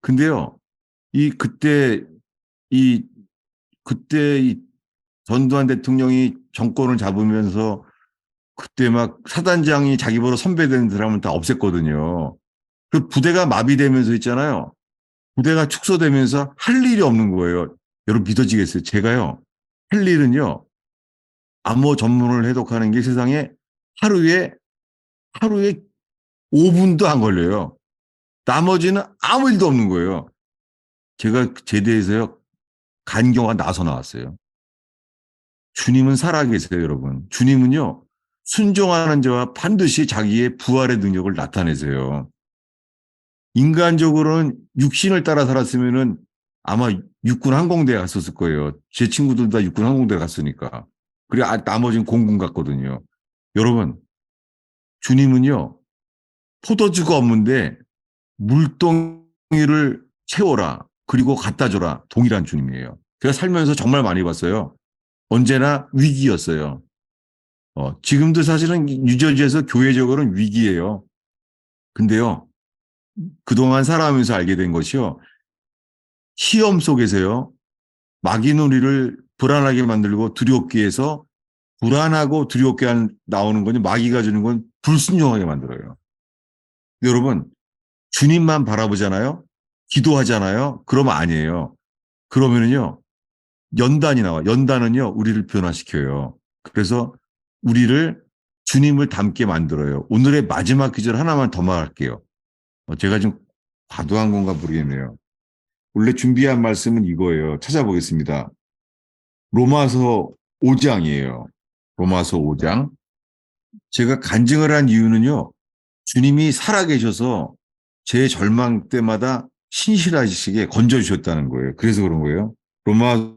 근데요, 이 그때 이 그때 이 전두환 대통령이 정권을 잡으면서 그때 막 사단장이 자기 보러 선배된 사람을 다 없앴거든요. 그 부대가 마비되면서 있잖아요. 부대가 축소되면서 할 일이 없는 거예요. 여러분 믿어지겠어요? 제가요. 할 일은요. 암호 전문을 해독하는 게 세상에 하루에 하루에 5분도 안 걸려요. 나머지는 아무 일도 없는 거예요. 제가 제대에서요. 간경화 나서 나왔어요. 주님은 살아계세요, 여러분. 주님은요, 순종하는 자와 반드시 자기의 부활의 능력을 나타내세요. 인간적으로는 육신을 따라 살았으면은 아마 육군 항공대에 갔었을 거예요. 제 친구들 다 육군 항공대에 갔으니까. 그리고 나머지는 공군 갔거든요. 여러분, 주님은요, 포도주가 없는데 물동이를 채워라. 그리고 갖다 줘라. 동일한 주님이에요. 제가 살면서 정말 많이 봤어요. 언제나 위기였어요. 지금도 사실은 뉴저지에서 교회적으로는 위기예요. 근데요, 그동안 살아가면서 알게 된 것이요. 시험 속에서요. 마귀는 우리를 불안하게 만들고 두렵게 해서 불안하고 두렵게 나오는 거니 마귀가 주는 건 불순종하게 만들어요. 여러분, 주님만 바라보잖아요. 기도하잖아요. 그러면 아니에요. 그러면은요. 연단이 나와. 연단은요. 우리를 변화시켜요. 그래서 우리를 주님을 닮게 만들어요. 오늘의 마지막 기절 하나만 더 말할게요. 제가 좀 과도한 건가 모르겠네요. 원래 준비한 말씀은 이거예요. 찾아보겠습니다. 로마서 5장이에요. 로마서 5장. 제가 간증을 한 이유는요. 주님이 살아계셔서 제 절망 때마다 신실하시게 건져주셨다는 거예요. 그래서 그런 거예요. 로마서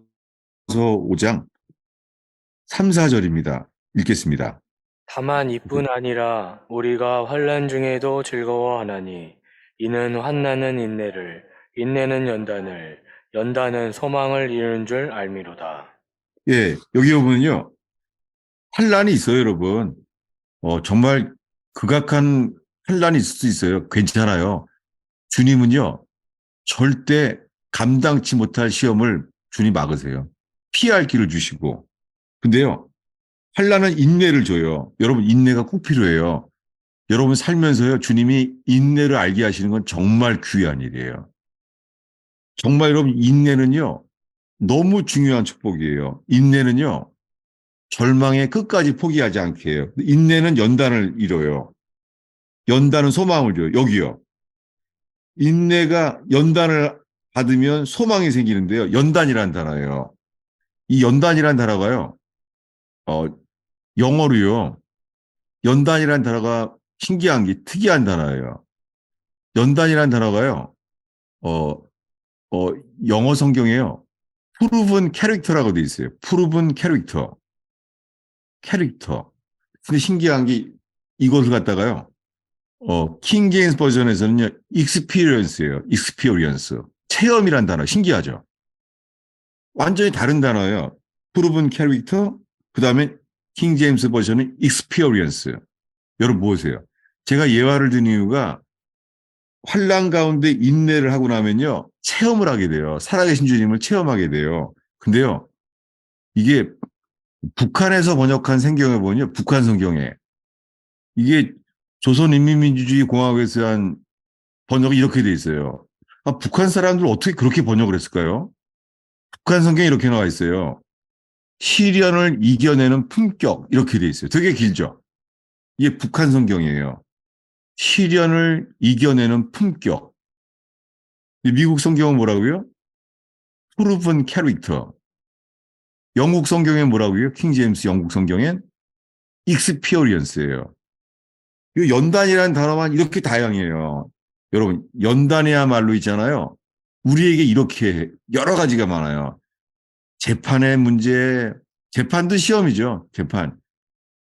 5장 3, 4절입니다. 읽겠습니다. 다만 이뿐 아니라 우리가 환난 중에도 즐거워하나니 이는 환난은 인내를, 인내는 연단을, 연단은 소망을 이루는 줄 알미로다. 예, 여기 보면요. 환란이 있어요, 여러분. 정말 극악한 환란이 있을 수 있어요. 괜찮아요. 주님은요, 절대 감당치 못할 시험을 주님 막으세요. 피할 길을 주시고. 근데요, 환란은 인내를 줘요. 여러분, 인내가 꼭 필요해요. 여러분 살면서요, 주님이 인내를 알게 하시는 건 정말 귀한 일이에요. 정말 여러분, 인내는요, 너무 중요한 축복이에요. 인내는요, 절망의 끝까지 포기하지 않게 해요. 인내는 연단을 이뤄요. 연단은 소망을 줘요. 여기요. 인내가 연단을 받으면 소망이 생기는데요. 연단이라는 단어예요. 이 연단이라는 단어가요. 어, 영어로요. 연단이라는 단어가 신기한 게 특이한 단어예요. 연단이라는 단어가요. 어, 어, 영어 성경에요. 프루븐 캐릭터라고 돼 있어요. 프루븐 캐릭터. 캐릭터. 근데 신기한 게 이것을 갖다가요. 킹 제임스 버전에서는요. 익스피리언스예요. 익스피리언스. 체험이란 단어 신기하죠. 완전히 다른 단어예요. 프루븐 캐릭터, 그다음에 킹 제임스 버전은 익스피리언스. 여러분 보세요. 제가 예화를 든 이유가 환란 가운데 인내를 하고 나면요. 체험을 하게 돼요. 살아계신 주님을 체험하게 돼요. 근데요. 이게 북한에서 번역한 성경에 보면요. 북한 성경에 이게 조선인민민주주의 공화국에서 한 번역이 이렇게 돼 있어요. 북한 사람들 어떻게 그렇게 번역을 했을까요? 북한 성경에 이렇게 나와 있어요. 시련을 이겨내는 품격 이렇게 돼 있어요. 되게 길죠. 이게 북한 성경이에요. 시련을 이겨내는 품격. 미국 성경은 뭐라고요? 프루븐 캐릭터. 영국 성경엔 뭐라고요? 킹 제임스 영국 성경엔 익스피리언스예요. 이 연단이라는 단어만 이렇게 다양해요. 여러분, 연단이야말로 있잖아요. 우리에게 이렇게 여러 가지가 많아요. 재판의 문제, 재판도 시험이죠. 재판.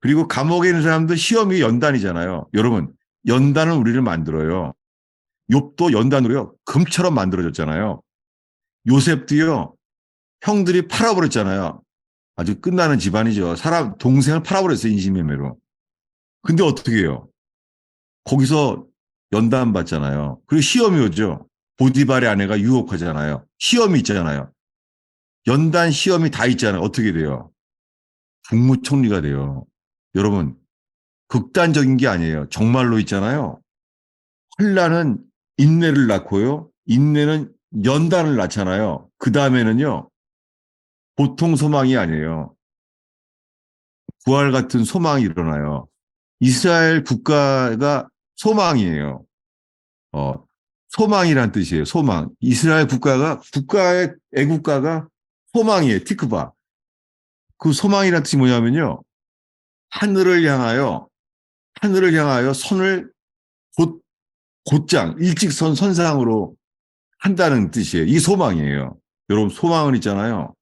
그리고 감옥에 있는 사람도 시험이 연단이잖아요. 여러분, 연단은 우리를 만들어요. 욥도 연단으로요. 금처럼 만들어졌잖아요. 요셉도요. 형들이 팔아버렸잖아요. 아주 끝나는 집안이죠. 사람 동생을 팔아버렸어요. 인신매매로. 근데 어떻게 해요? 거기서 연단 받잖아요. 그리고 시험이 오죠. 보디발의 아내가 유혹하잖아요. 시험이 있잖아요. 연단 시험이 다 있잖아요. 어떻게 돼요? 국무총리가 돼요. 여러분, 극단적인 게 아니에요. 정말로 있잖아요. 혼란은 인내를 낳고요. 인내는 연단을 낳잖아요. 그 다음에는요. 보통 소망이 아니에요. 부활 같은 소망이 일어나요. 이스라엘 국가가 소망이에요. 어, 소망이란 뜻이에요. 소망. 이스라엘 국가의 애국가가 소망이에요. 티크바. 그 소망이란 뜻이 뭐냐면요. 하늘을 향하여, 하늘을 향하여 선을 곧, 곧장, 일직선 선상으로 한다는 뜻이에요. 이 소망이에요. 여러분, 소망은 있잖아요.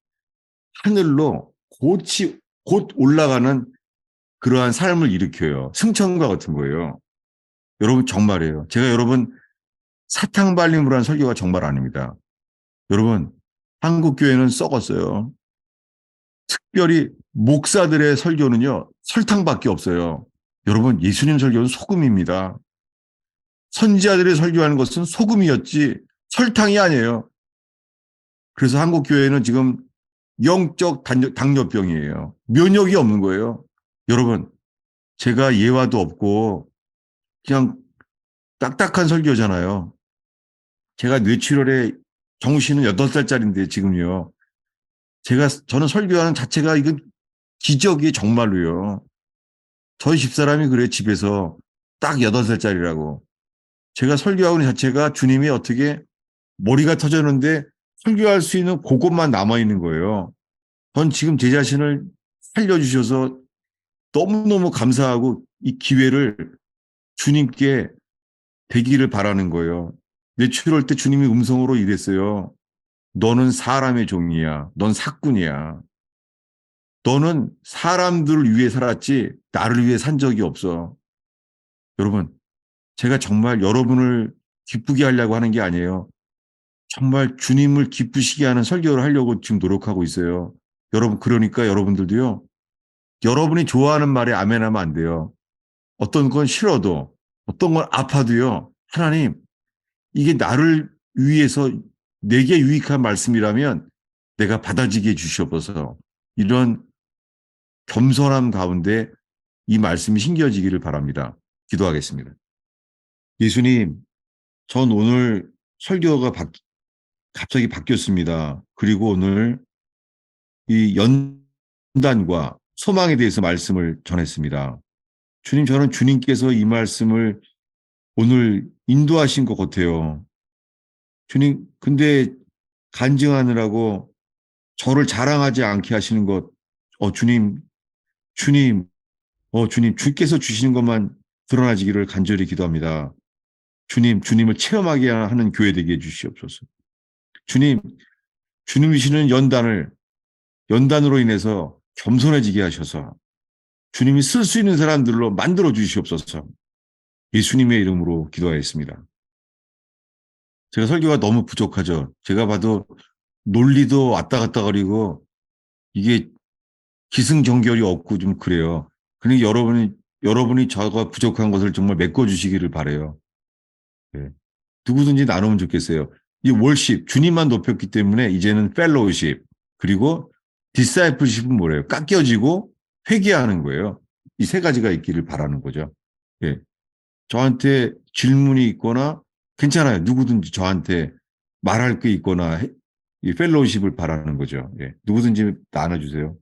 하늘로 곧 올라가는 그러한 삶을 일으켜요. 승천과 같은 거예요. 여러분, 정말이에요. 제가 여러분, 사탕발림으로 한 설교가 정말 아닙니다. 여러분, 한국교회는 썩었어요. 특별히 목사들의 설교는요, 설탕밖에 없어요. 여러분, 예수님 설교는 소금입니다. 선지자들이 설교하는 것은 소금이었지 설탕이 아니에요. 그래서 한국교회는 지금 영적 당뇨병이에요. 면역이 없는 거예요. 여러분, 제가 예화도 없고 그냥 딱딱한 설교잖아요. 제가 뇌출혈에 정우 씨는 8살짜리인데 지금요. 저는 설교하는 자체가 이건 기적이 정말로요. 저희 집사람이 그래 집에서 딱 8살짜리라고. 제가 설교하는 자체가 주님이 어떻게 머리가 터졌는데 설교할 수 있는 그것만 남아있는 거예요. 전 지금 제 자신을 살려주셔서 너무너무 감사하고 이 기회를 주님께 되기를 바라는 거예요. 뇌출혈 때 주님이 음성으로 이랬어요. 너는 사람의 종이야. 넌 사꾼이야. 너는 사람들을 위해 살았지 나를 위해 산 적이 없어. 여러분, 제가 정말 여러분을 기쁘게 하려고 하는 게 아니에요. 정말 주님을 기쁘시게 하는 설교를 하려고 지금 노력하고 있어요. 여러분, 그러니까 여러분들도요, 여러분이 좋아하는 말에 아멘하면 안 돼요. 어떤 건 싫어도, 어떤 건 아파도요, 하나님, 이게 나를 위해서 내게 유익한 말씀이라면 내가 받아지게 해주시옵소서. 이런 겸손함 가운데 이 말씀이 심겨지기를 바랍니다. 기도하겠습니다. 예수님, 전 오늘 설교가 갑자기 바뀌었습니다. 그리고 오늘 이 연단과 소망에 대해서 말씀을 전했습니다. 주님, 저는 주님께서 이 말씀을 오늘 인도하신 것 같아요. 주님, 근데 간증하느라고 저를 자랑하지 않게 하시는 것, 주님, 주님, 주님, 주께서 주시는 것만 드러나지기를 간절히 기도합니다. 주님, 주님을 체험하게 하는 교회 되게 해주시옵소서. 주님, 주님이 주시는 연단으로 인해서 겸손해지게 하셔서 주님이 쓸 수 있는 사람들로 만들어 주시옵소서. 예수님의 이름으로 기도하였습니다. 제가 설교가 너무 부족하죠. 제가 봐도 논리도 왔다 갔다 거리고 이게 기승전결이 없고 좀 그래요. 그러니까 여러분이 저가 부족한 것을 정말 메꿔주시기를 바라요. 네. 누구든지 나누면 좋겠어요. 이 월십, 주님만 높였기 때문에 이제는 펠로우십, 그리고 디사이플십은 뭐래요? 깎여지고 회개하는 거예요. 이 세 가지가 있기를 바라는 거죠. 예. 저한테 질문이 있거나 괜찮아요. 누구든지 저한테 말할 게 있거나 이 펠로우십을 바라는 거죠. 예. 누구든지 나눠주세요.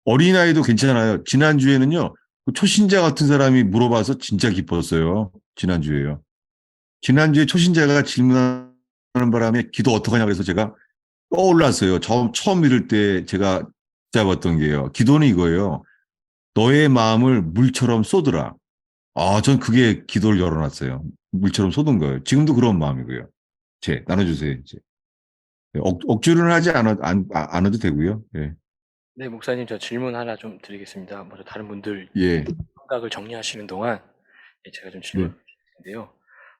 어린아이도 괜찮아요. 지난주에는요, 초신자 같은 사람이 물어봐서 진짜 기뻤어요. 지난주에요. 지난주에 초신자가 질문하는 바람에 기도 어떡하냐고 해서 제가 떠올랐어요. 처음 믿을 때 제가 잡았던 게요. 기도는 이거예요. 너의 마음을 물처럼 쏟으라. 전 그게 기도를 열어놨어요. 물처럼 쏟은 거예요. 지금도 그런 마음이고요. 나눠주세요. 이제. 억지로는 하지 않아도 되고요. 예. 네, 목사님, 저 질문 하나 좀 드리겠습니다. 먼저 다른 분들 예. 생각을 정리하시는 동안 제가 좀 네. 질문을 드리는데요.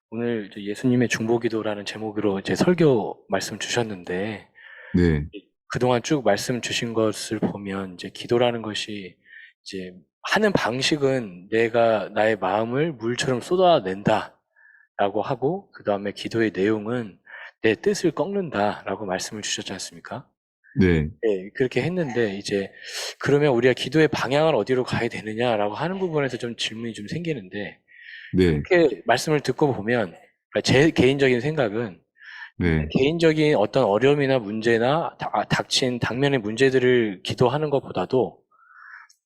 오늘 예수님의 중보기도라는 제목으로 이제 설교 말씀 주셨는데, 네. 그동안 쭉 말씀 주신 것을 보면 이제 기도라는 것이 이제 하는 방식은 내가 나의 마음을 물처럼 쏟아낸다라고 하고, 그 다음에 기도의 내용은 내 뜻을 꺾는다라고 말씀을 주셨지 않습니까? 네. 네, 그렇게 했는데 이제 그러면 우리가 기도의 방향을 어디로 가야 되느냐라고 하는 부분에서 좀 질문이 좀 생기는데, 네. 그렇게 말씀을 듣고 보면 그러니까 제 개인적인 생각은 네. 개인적인 어떤 어려움이나 문제나 닥친 당면의 문제들을 기도하는 것보다도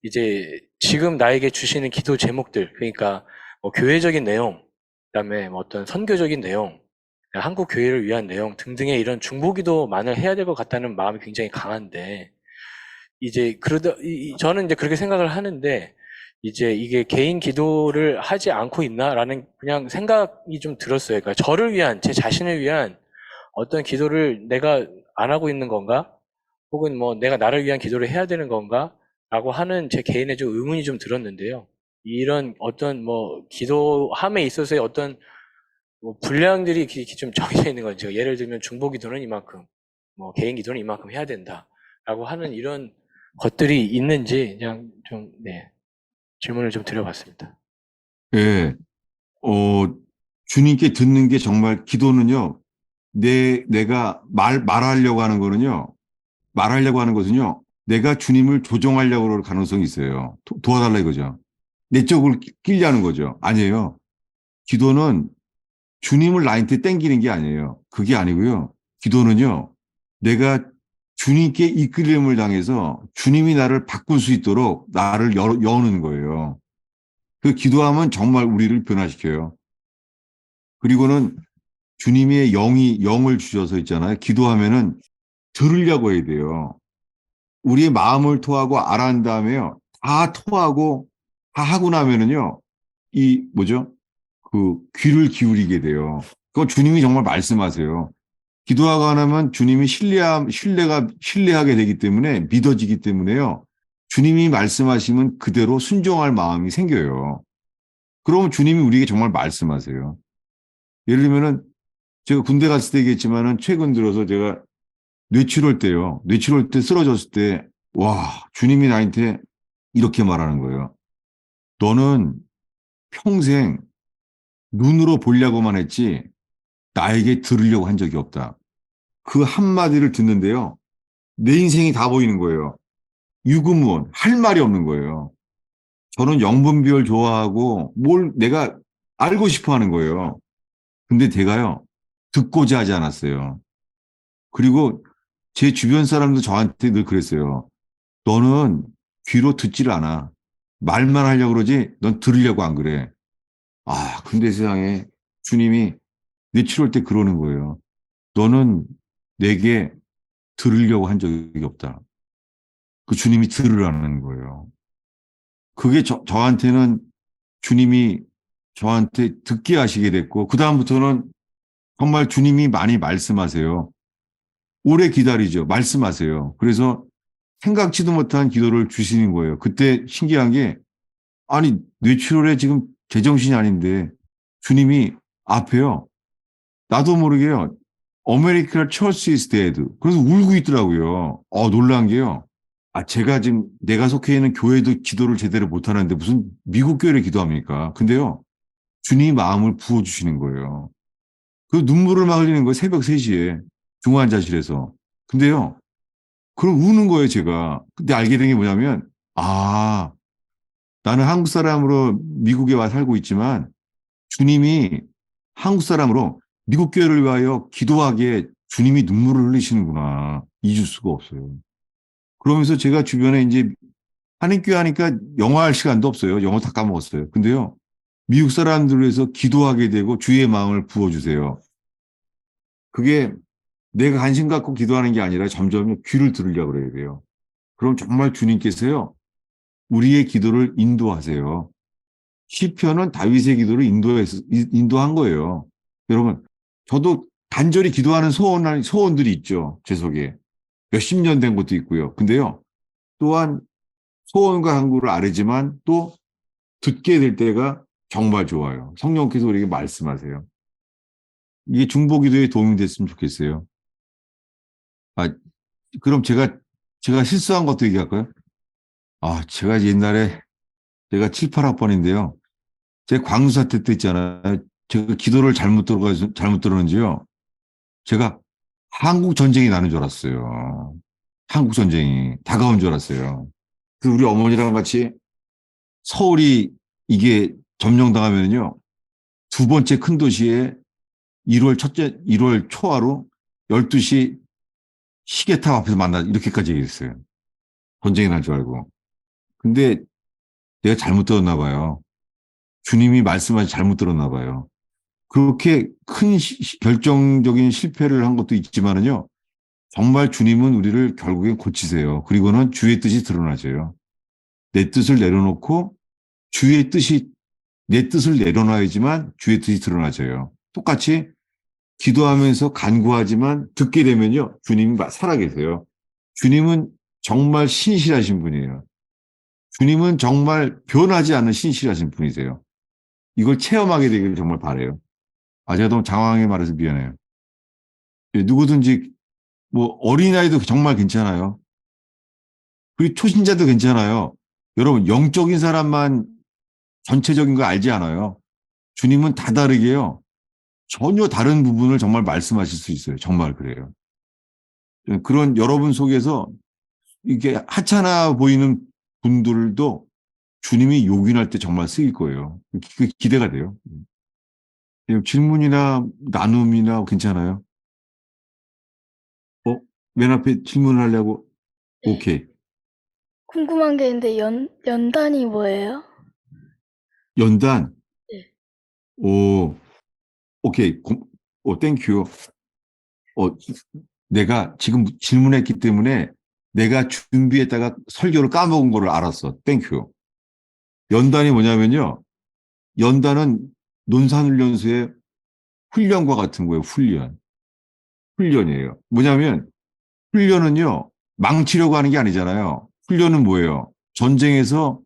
이제 지금 나에게 주시는 기도 제목들, 그러니까 뭐 교회적인 내용, 그다음에 뭐 어떤 선교적인 내용, 한국 교회를 위한 내용 등등의 이런 중보기도만을 해야 될 것 같다는 마음이 굉장히 강한데, 이제 저는 이제 그렇게 생각을 하는데, 이제 이게 개인 기도를 하지 않고 있나라는 그냥 생각이 좀 들었어요. 그러니까 저를 위한, 제 자신을 위한 어떤 기도를 내가 안 하고 있는 건가? 혹은 뭐 내가 나를 위한 기도를 해야 되는 건가? 라고 하는 제 개인의 좀 의문이 좀 들었는데요. 이런 어떤 뭐 기도함에 있어서의 어떤 뭐 분량들이 이렇게 좀 정해져 있는 거죠. 예를 들면 중보 기도는 이만큼, 뭐 개인 기도는 이만큼 해야 된다라고 하는 이런 것들이 있는지 그냥 좀 질문을 좀 드려봤습니다. 예. 주님께 듣는 게 정말 기도는요. 내가 말하려고 하는 거는요. 말하려고 하는 것은요. 내가 주님을 조종하려고 그럴 가능성이 있어요. 도와달라 이거죠. 내 쪽을 끼려는 거죠. 아니에요. 기도는 주님을 나한테 땡기는 게 아니에요. 그게 아니고요. 기도는요. 내가 주님께 이끌림을 당해서 주님이 나를 바꿀 수 있도록 나를 여는 거예요. 그 기도하면 정말 우리를 변화시켜요. 그리고는 주님의 영을 주셔서 있잖아요. 기도하면은 들으려고 해야 돼요. 우리의 마음을 토하고 알아낸 다음에요. 다 토하고 다 하고 나면은요. 뭐죠? 그 귀를 기울이게 돼요. 그거 주님이 정말 말씀하세요. 기도하고 안 하면 주님이 신뢰하게 되기 때문에 믿어지기 때문에요. 주님이 말씀하시면 그대로 순종할 마음이 생겨요. 그러면 주님이 우리에게 정말 말씀하세요. 예를 들면은 제가 군대 갔을 때 얘기했지만은 최근 들어서 제가 뇌출혈 때요. 뇌출혈 때 쓰러졌을 때, 와, 주님이 나한테 이렇게 말하는 거예요. 너는 평생 눈으로 보려고만 했지 나에게 들으려고 한 적이 없다. 그 한마디를 듣는데요. 내 인생이 다 보이는 거예요. 유구무원, 할 말이 없는 거예요. 저는 영분 비율 좋아하고 뭘 내가 알고 싶어 하는 거예요. 근데 제가요, 듣고자 하지 않았어요. 그리고 제 주변 사람도 저한테 늘 그랬어요. 너는 귀로 듣지를 않아. 말만 하려고 그러지, 넌 들으려고 안 그래. 아, 근데 세상에 주님이 뇌출할 때 그러는 거예요. 너는 내게 들으려고 한 적이 없다. 그 주님이 들으라는 거예요. 그게 저한테는 주님이 저한테 듣게 하시게 됐고, 그다음부터는 정말 주님이 많이 말씀하세요. 오래 기다리죠. 말씀하세요. 그래서 생각지도 못한 기도를 주시는 거예요. 그때 신기한 게, 아니, 뇌출혈에 지금 제정신이 아닌데, 주님이 앞에요. 나도 모르게요. American Church is dead. 그래서 울고 있더라고요. 놀란 게요. 제가 지금 내가 속해 있는 교회도 기도를 제대로 못하는데 무슨 미국 교회를 기도합니까? 근데요, 주님이 마음을 부어주시는 거예요. 그 눈물을 막 흘리는 거예요. 새벽 3시에 중환자실에서. 근데요, 그럼 우는 거예요, 제가. 근데 알게 된 게 뭐냐면, 나는 한국 사람으로 미국에 와 살고 있지만 주님이 한국 사람으로 미국 교회를 위하여 기도하기에 주님이 눈물을 흘리시는구나. 잊을 수가 없어요. 그러면서 제가 주변에 이제 한인교회 하니까 영어 할 시간도 없어요. 영어 다 까먹었어요. 근데요, 미국 사람들을 위해서 기도하게 되고 주의 마음을 부어주세요. 그게 내가 관심 갖고 기도하는 게 아니라 점점 귀를 들으려고 그래야 돼요. 그럼 정말 주님께서요, 우리의 기도를 인도하세요. 시편은 다윗의 기도를 인도한 거예요. 여러분, 저도 간절히 기도하는 소원들이 있죠. 제 속에. 몇십 년 된 것도 있고요. 근데요, 또한 소원과 간구를 아뢰지만 또 듣게 될 때가 정말 좋아요. 성령께서 우리에게 말씀하세요. 이게 중보기도에 도움이 됐으면 좋겠어요. 아, 그럼 제가 실수한 것도 얘기할까요? 제가 옛날에 제가 7, 8학번인데요. 제 광주 사태 때 있잖아요. 제가 기도를 잘못 들었는지요. 제가 한국 전쟁이 나는 줄 알았어요. 한국 전쟁이 다가온 줄 알았어요. 그 우리 어머니랑 같이 서울이 이게 점령당하면요. 두 번째 큰 도시에 1월 초하루 12시 시계탑 앞에서 이렇게까지 얘기했어요. 전쟁이 날 줄 알고. 근데 내가 잘못 들었나 봐요. 주님이 말씀하시 잘못 들었나 봐요. 그렇게 큰 결정적인 실패를 한 것도 있지만은요. 정말 주님은 우리를 결국엔 고치세요. 그리고는 주의 뜻이 드러나져요. 내 뜻을 내려놓고 주의 뜻이 내 뜻을 내려놔야지만 주의 뜻이 드러나져요. 똑같이 기도하면서 간구하지만 듣게 되면요. 주님이 살아계세요. 주님은 정말 신실하신 분이에요. 주님은 정말 변하지 않는 신실하신 분이세요. 이걸 체험하게 되기를 정말 바라요. 제가 너무 장황하게 말해서 미안해요. 누구든지 뭐 어린아이도 정말 괜찮아요. 그리고 초신자도 괜찮아요. 여러분 영적인 사람만 전체적인 거 알지 않아요. 주님은 다 다르게요. 전혀 다른 부분을 정말 말씀하실 수 있어요. 정말 그래요. 그런 여러분 속에서 이게 하찮아 보이는 분들도 주님이 요긴할 때 정말 쓰일 거예요. 기대가 돼요. 질문이나 나눔이나 괜찮아요? 맨 앞에 질문을 하려고? 네. 오케이. 궁금한 게 있는데 연단이 뭐예요? 연단. 네. 오케이. 땡큐. 내가 지금 질문했기 때문에 내가 준비했다가 설교를 까먹은 거를 알았어. 땡큐. 연단이 뭐냐면요. 연단은 논산훈련소의 훈련과 같은 거예요. 훈련이에요. 뭐냐면 훈련은요. 망치려고 하는 게 아니잖아요. 훈련은 뭐예요? 전쟁에서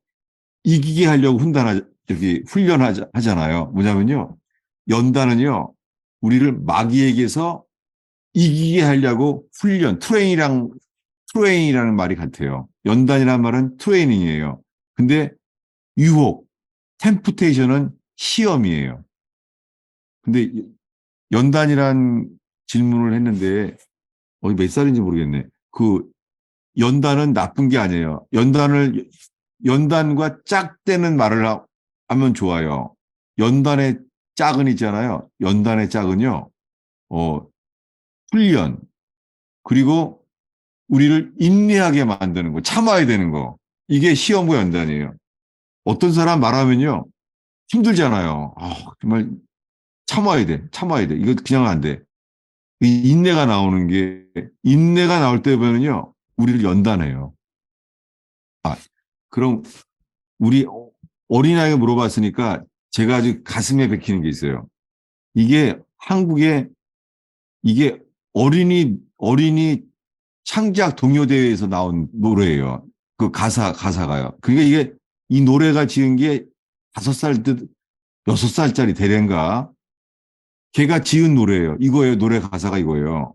이기게 하려고 훈련하잖아요. 뭐냐면요. 연단은요. 우리를 마귀에게서 이기게 하려고 훈련, 트레인이라는 말이 같아요. 연단이라는 말은 트레이닝이에요. 근데 유혹, 템프테이션은 시험이에요. 근데 연단이란 질문을 했는데, 몇 살인지 모르겠네. 그 연단은 나쁜 게 아니에요. 연단과 짝대는 말을 하면 좋아요. 연단의 짝은 있잖아요. 연단의 짝은요, 훈련, 그리고 우리를 인내하게 만드는 거, 참아야 되는 거. 이게 시험과 연단이에요. 어떤 사람 말하면요, 힘들잖아요. 정말 참아야 돼. 참아야 돼. 이거 그냥 안 돼. 이 인내가 나올 때 보면요, 우리를 연단해요. 그럼 우리 어린아이가 물어봤으니까 제가 아주 가슴에 박히는 게 있어요. 이게 한국의, 이게 어린이 창작 동요대회에서 나온 노래예요. 그 가사가요. 그러니까 이 노래가 지은 게 5살, 6살짜리 대련가 걔가 지은 노래예요. 이거예요. 노래 가사가 이거예요.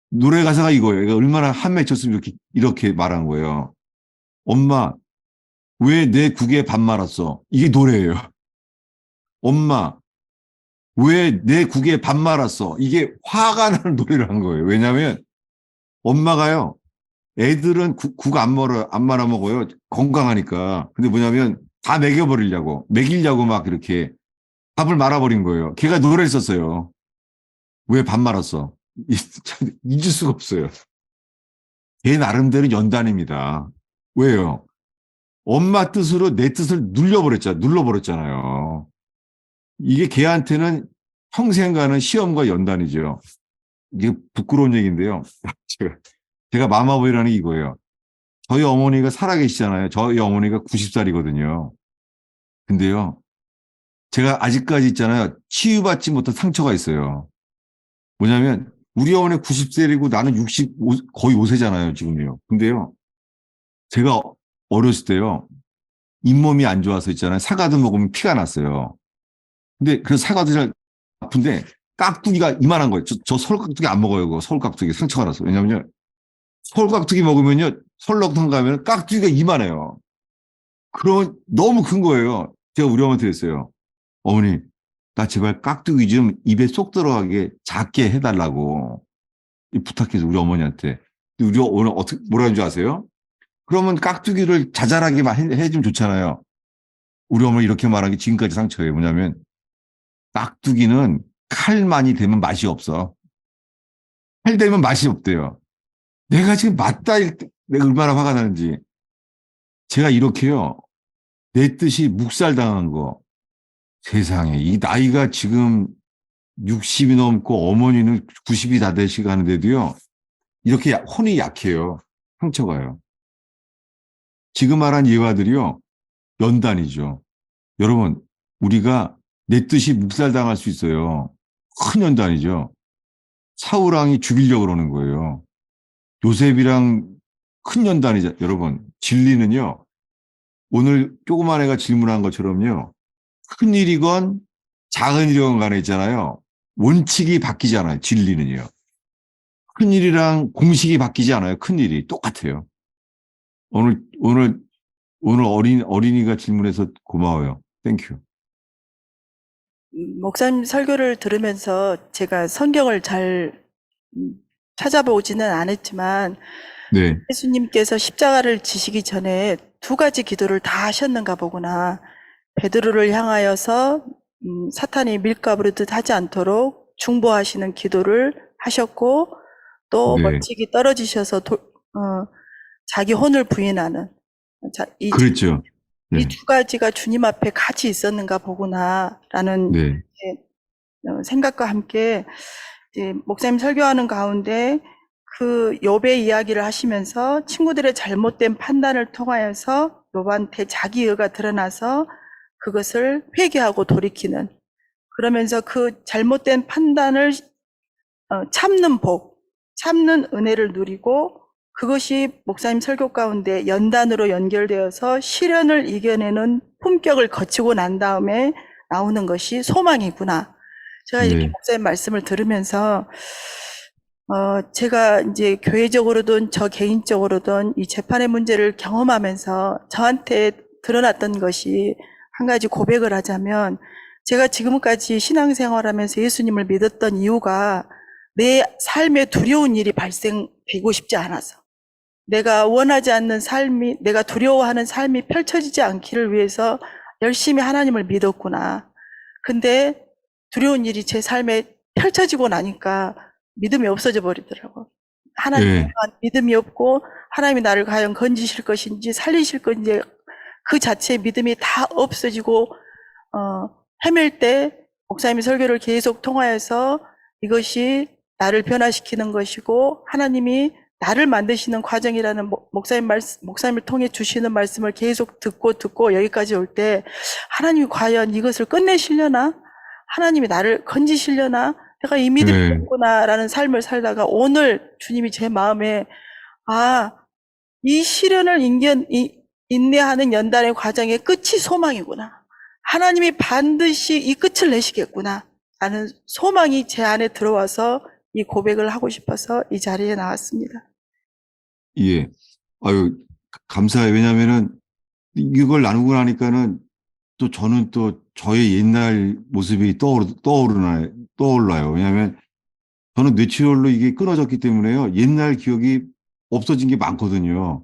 노래 가사가 이거예요. 그러니까 얼마나 한 맺혔으면 이렇게 말한 거예요. 엄마, 왜 내 국에 밥 말았어? 이게 노래예요. 엄마, 왜 내 국에 밥 말았어? 이게 화가 나는 노래를 한 거예요. 왜냐하면 엄마가요, 애들은 국 안 말아 먹어요. 건강하니까. 근데 뭐냐면 다 먹이려고 막 이렇게 밥을 말아버린 거예요. 걔가 노래를 썼어요. 왜 밥 말았어? 잊을 수가 없어요. 걔 나름대로 연단입니다. 왜요? 엄마 뜻으로 내 뜻을 눌러버렸잖아요. 이게 걔한테는 평생 가는 시험과 연단이죠. 이게 부끄러운 얘기인데요. 제가 마마보이라는 게 이거예요. 저희 어머니가 살아계시잖아요. 저희 어머니가 90살이거든요. 근데요, 제가 아직까지 있잖아요. 치유받지 못한 상처가 있어요. 뭐냐면, 우리 어머니 90세이고 나는 거의 5세잖아요, 지금요. 근데요, 제가 어렸을 때요, 잇몸이 안 좋아서 있잖아요. 사과도 먹으면 피가 났어요. 근데 그 사과도 잘 아픈데, 깍두기가 이만한 거예요. 저 서울깍두기 안 먹어요. 그거 서울깍두기 상처가 났어요. 왜냐면요, 서울깍두기 먹으면요, 설렁탕 가면 깍두기가 이만해요. 그럼 너무 큰 거예요. 제가 우리 어머니한테 그랬어요. 어머니, 나 제발 깍두기 좀 입에 쏙 들어가게 작게 해달라고 부탁해서 우리 어머니한테. 우리 오늘 어떻게 뭐라는 줄 아세요? 그러면 깍두기를 자잘하게 해주면 좋잖아요. 우리 어머니 이렇게 말한 게 지금까지 상처예요. 뭐냐면 깍두기는 칼만이 되면 맛이 없어. 칼 되면 맛이 없대요. 내가 지금 맞다 내가 얼마나 화가 나는지. 제가 이렇게요. 내 뜻이 묵살당한 거. 세상에 이 나이가 지금 60이 넘고 어머니는 90이 다 되시고 하는데도요. 이렇게 혼이 약해요. 상처가요. 지금 말한 예화들이요. 연단이죠. 여러분 우리가 내 뜻이 묵살당할 수 있어요. 큰 연단이죠. 사울왕이 죽이려고 그러는 거예요. 요셉이랑 큰 연단이죠. 여러분 진리는요. 오늘 조그만 애가 질문한 것처럼요. 큰 일이건 작은 일이건 간에 있잖아요. 원칙이 바뀌지 않아요. 진리는요. 큰 일이랑 공식이 바뀌지 않아요. 큰 일이 똑같아요. 오늘 어린이가 질문해서 고마워요. 땡큐. 목사님 설교를 들으면서 제가 성경을 잘 찾아보지는 않았지만 네. 예수님께서 십자가를 지시기 전에 2가지 기도를 다 하셨는가 보구나. 베드로를 향하여서 사탄이 밀가부르듯 하지 않도록 중보하시는 기도를 하셨고 또 네. 멋지게 떨어지셔서 자기 혼을 부인하는 그렇죠. 네. 이 2가지가 주님 앞에 같이 있었는가 보구나라는 네. 생각과 함께 이제 목사님 설교하는 가운데 그 욥의 이야기를 하시면서 친구들의 잘못된 판단을 통하여서 욥한테 자기 의가 드러나서 그것을 회개하고 돌이키는, 그러면서 그 잘못된 판단을 참는 복, 참는 은혜를 누리고 그것이 목사님 설교 가운데 연단으로 연결되어서 시련을 이겨내는 품격을 거치고 난 다음에 나오는 것이 소망이구나. 제가 이렇게 네. 목사님 말씀을 들으면서 제가 이제 교회적으로든 저 개인적으로든 이 재판의 문제를 경험하면서 저한테 드러났던 것이 한 가지 고백을 하자면, 제가 지금까지 신앙생활하면서 예수님을 믿었던 이유가 내 삶에 두려운 일이 발생되고 싶지 않아서, 내가 원하지 않는 삶이, 내가 두려워하는 삶이 펼쳐지지 않기를 위해서 열심히 하나님을 믿었구나. 근데 두려운 일이 제 삶에 펼쳐지고 나니까 믿음이 없어져 버리더라고. 하나님에 예. 대한 믿음이 없고, 하나님이 나를 과연 건지실 것인지 살리실 건지 그 자체의 믿음이 다 없어지고, 헤맬 때 목사님이 설교를 계속 통하여서 이것이 나를 변화시키는 것이고 하나님이 나를 만드시는 과정이라는 목사님을 통해 주시는 말씀을 계속 듣고 여기까지 올 때, 하나님이 과연 이것을 끝내시려나? 하나님이 나를 건지시려나? 내가 이 믿음이 예. 없구나라는 삶을 살다가 오늘 주님이 제 마음에, 이 시련을 인내하는 연단의 과정의 끝이 소망이구나. 하나님이 반드시 이 끝을 내시겠구나 라는 소망이 제 안에 들어와서 이 고백을 하고 싶어서 이 자리에 나왔습니다. 예. 아유, 감사해요. 왜냐면은 이걸 나누고 나니까는 또 저는 또 저의 옛날 모습이 떠올라요. 왜냐면 저는 뇌출혈로 이게 끊어졌기 때문에요. 옛날 기억이 없어진 게 많거든요.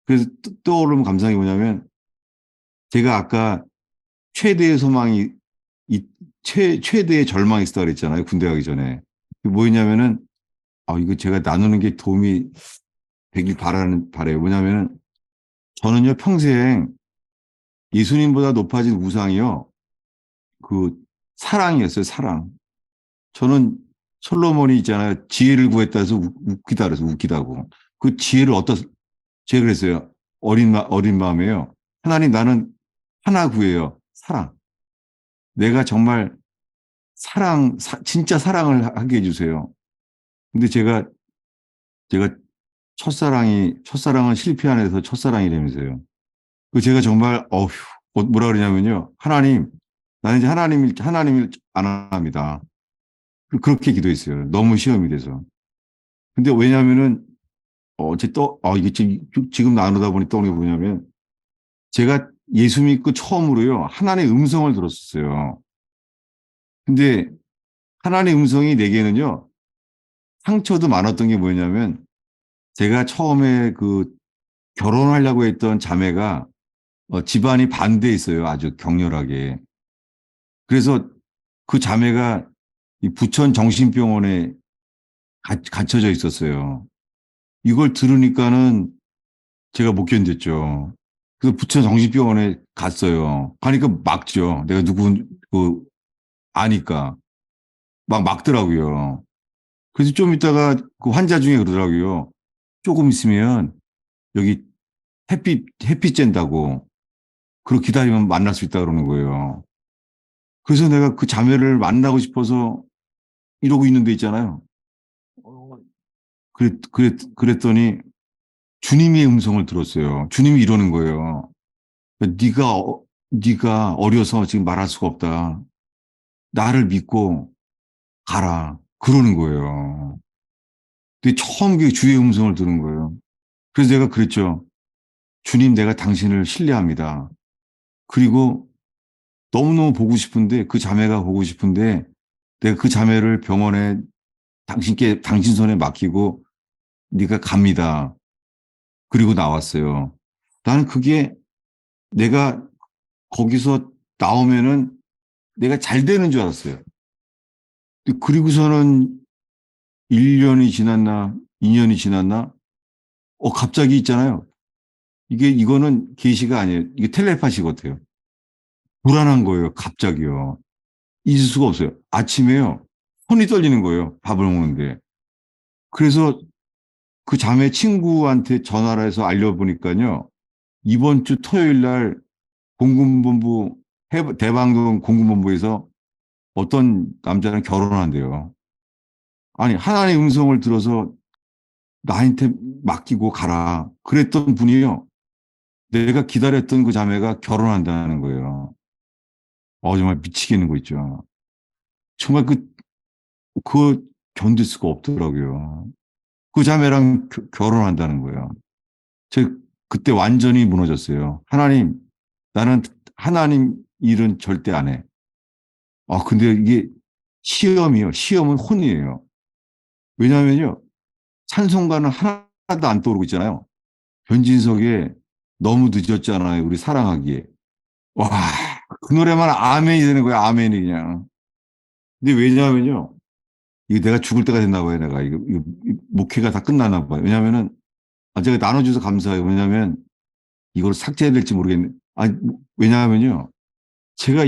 그래서 떠오르면 감상이 뭐냐면, 제가 아까 최대의 소망이, 최대의 절망이 있었다 그랬잖아요. 군대 가기 전에. 그게 뭐였냐면은, 이거 제가 나누는 게 도움이 되길 바래요. 뭐냐면은, 저는요, 평생 예수님보다 높아진 우상이요, 그, 사랑이었어요, 사랑. 저는 솔로몬이 있잖아요. 지혜를 구했다 해서 웃기다 그래서 웃기다고. 그 지혜를 제가 그랬어요. 어린 마음에요. 하나님, 나는 하나 구해요. 사랑. 내가 정말 진짜 사랑을 하게 해주세요. 근데 제가 첫사랑은 실패 안에서 첫사랑이라면서요. 그 제가 정말, 뭐라 그러냐면요. 하나님, 나는 이제 하나님을 안 합니다. 그렇게 기도했어요. 너무 시험이 돼서. 근데 왜냐면은, 이게 지금 나누다 보니 떠오르는 게 뭐냐면, 제가 예수 믿고 처음으로요, 하나님의 음성을 들었었어요. 근데 하나님의 음성이 내게는요, 상처도 많았던 게 뭐냐면, 제가 처음에 결혼하려고 했던 자매가 집안이 반대했어요. 아주 격렬하게. 그래서 그 자매가 이 부천 정신병원에 갇혀져 있었어요. 이걸 들으니까는 제가 못 견뎠죠. 그래서 부천 정신병원에 갔어요. 가니까 막죠. 내가 아니까. 막 막더라고요. 그래서 좀 있다가 그 환자 중에 그러더라고요. 조금 있으면 여기 햇빛 쬐다고. 그렇게 기다리면 만날 수 있다 그러는 거예요. 그래서 내가 그 자매를 만나고 싶어서 이러고 있는 데 있잖아요. 그랬더니 주님의 음성을 들었어요. 주님이 이러는 거예요. 네가 어려서 지금 말할 수가 없다. 나를 믿고 가라. 그러는 거예요. 근데 처음 주의 음성을 들은 거예요. 그래서 내가 그랬죠. 주님, 내가 당신을 신뢰합니다. 그리고 너무너무 보고 싶은데, 그 자매가 보고 싶은데, 내가 그 자매를 병원에 당신 손에 맡기고 네가 갑니다. 그리고 나왔어요. 나는 그게 내가 거기서 나오면은 내가 잘 되는 줄 알았어요. 그리고서는 1년이 지났나, 2년이 지났나, 갑자기 있잖아요. 이거는 계시가 아니에요. 이게 텔레파시 같아요. 불안한 거예요. 갑자기요. 있을 수가 없어요. 아침에요. 손이 떨리는 거예요. 밥을 먹는데. 그래서 그 자매 친구한테 전화를 해서 알려보니까요. 이번 주 토요일 날 대방동 공군본부에서 어떤 남자랑 결혼한대요. 아니, 하나님의 음성을 들어서 나한테 맡기고 가라. 그랬던 분이요. 내가 기다렸던 그 자매가 결혼한다는 거예요. 정말 미치겠는 거 있죠. 정말 그거 견딜 수가 없더라고요. 그 자매랑 결혼한다는 거예요. 저 그때 완전히 무너졌어요. 하나님, 나는 하나님 일은 절대 안 해. 아, 근데 이게 시험이요. 시험은 혼이에요. 왜냐하면요. 찬송가는 하나도 안 떠오르고 있잖아요. 변진석의 너무 늦었잖아요. 우리 사랑하기에. 와, 그 노래만 아멘이 되는 거야. 아멘이 그냥. 근데 왜냐하면요. 이게 내가 죽을 때가 됐나 봐요. 내가. 이거 목회가 다 끝나나 봐요. 왜냐하면은, 제가 나눠줘서 감사해요. 왜냐하면 이걸 삭제해야 될지 모르겠네. 왜냐하면요. 제가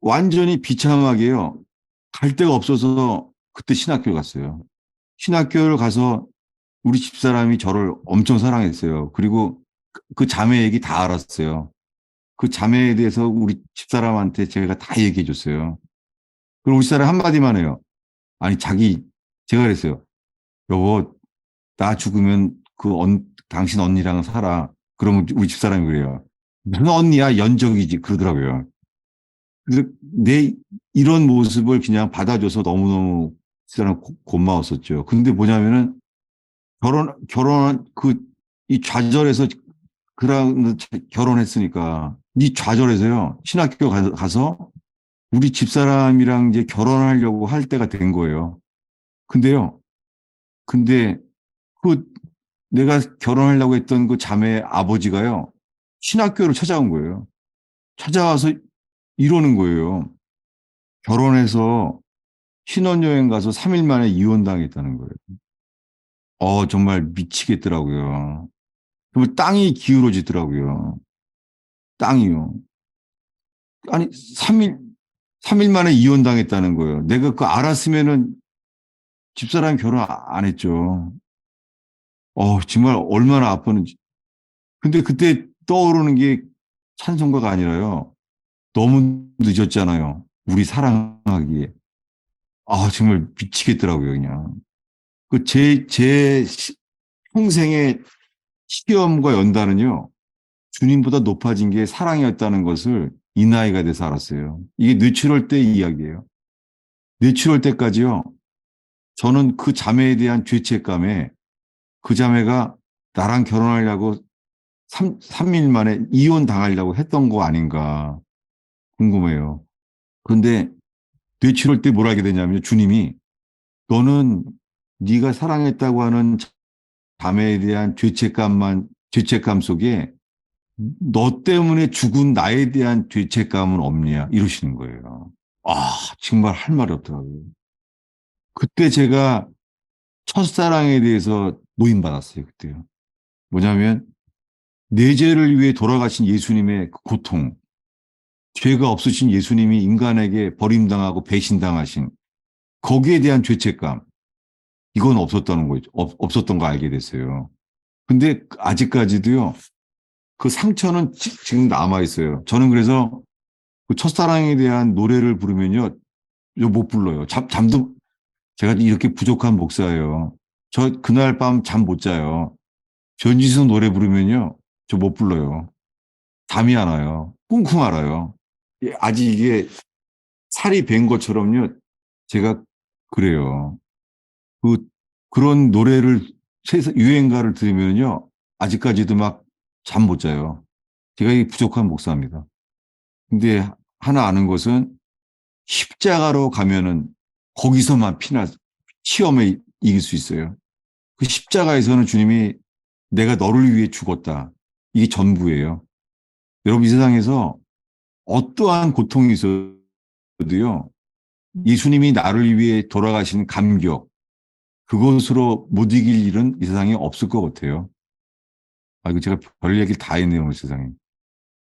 완전히 비참하게요. 갈 데가 없어서 그때 신학교를 갔어요. 신학교를 가서 우리 집사람이 저를 엄청 사랑했어요. 그리고 그 자매 얘기 다 알았어요. 그 자매에 대해서 우리 집사람한테 제가 다 얘기해 줬어요. 그리고 우리 집사람 한마디만 해요. 아니, 제가 그랬어요. 여보, 나 죽으면 당신 언니랑 살아. 그러면 우리 집사람이 그래요. 무슨 언니야? 연적이지. 그러더라고요. 그래서 이런 모습을 그냥 받아줘서 너무너무 집사람 고마웠었죠. 근데 뭐냐면은 결혼한 이 좌절에서 그런 결혼했으니까 이 좌절에서요. 신학교 가서 우리 집사람이랑 이제 결혼하려고 할 때가 된 거예요. 근데 그 내가 결혼하려고 했던 그 자매의 아버지가요. 신학교를 찾아온 거예요. 찾아와서 이러는 거예요. 결혼해서 신혼여행 가서 3일 만에 이혼당했다는 거예요. 정말 미치겠더라고요. 정말 땅이 기울어지더라고요. 땅이요. 아니, 3일 만에 이혼당했다는 거예요. 내가 그거 알았으면은 집사람 결혼 안 했죠. 정말 얼마나 아팠는지. 근데 그때 떠오르는 게 찬송가가 아니라요. 너무 늦었잖아요. 우리 사랑하기에. 정말 미치겠더라고요, 그냥. 제 평생의 시험과 연단은요, 주님보다 높아진 게 사랑이었다는 것을 이 나이가 돼서 알았어요. 이게 뇌출혈 때 이야기예요. 뇌출혈 때까지요, 저는 그 자매에 대한 죄책감에 그 자매가 나랑 결혼하려고 3일 만에 이혼 당하려고 했던 거 아닌가 궁금해요. 그런데 뇌출혈 때 뭘 알게 되냐면 주님이 너는 네가 사랑했다고 하는 자매에 대한 죄책감 속에 너 때문에 죽은 나에 대한 죄책감은 없냐 이러시는 거예요. 정말 할 말이 없더라고요. 그때 제가 첫사랑에 대해서 노인받았어요. 그때요. 뭐냐면 내 죄를 위해 돌아가신 예수님의 그 고통, 죄가 없으신 예수님이 인간에게 버림당하고 배신당하신 거기에 대한 죄책감, 이건 없었다는 거죠. 없었던 거 알게 됐어요. 근데 아직까지도요, 그 상처는 지금 남아 있어요. 저는 그래서 그 첫사랑에 대한 노래를 부르면요, 못 불러요. 잠도 제가 이렇게 부족한 목사예요. 저 그날 밤 잠 못 자요. 전지수 노래 부르면요, 저 못 불러요. 잠이 안 와요. 꿍꿍 앓아요. 아직 이게 살이 밴 것처럼요, 제가 그래요. 그런 노래를 유행가를 들으면요, 아직까지도 막 잠 못 자요. 제가 이 부족한 목사입니다. 근데 하나 아는 것은 십자가로 가면은 거기서만 시험에 이길 수 있어요. 그 십자가에서는 주님이 내가 너를 위해 죽었다. 이게 전부예요. 여러분 이 세상에서 어떠한 고통이 있어도요. 예수님이 나를 위해 돌아가신 감격, 그것으로 못 이길 일은 이 세상에 없을 것 같아요. 이거 제가 별 얘기를 다 했네요, 오늘 세상에.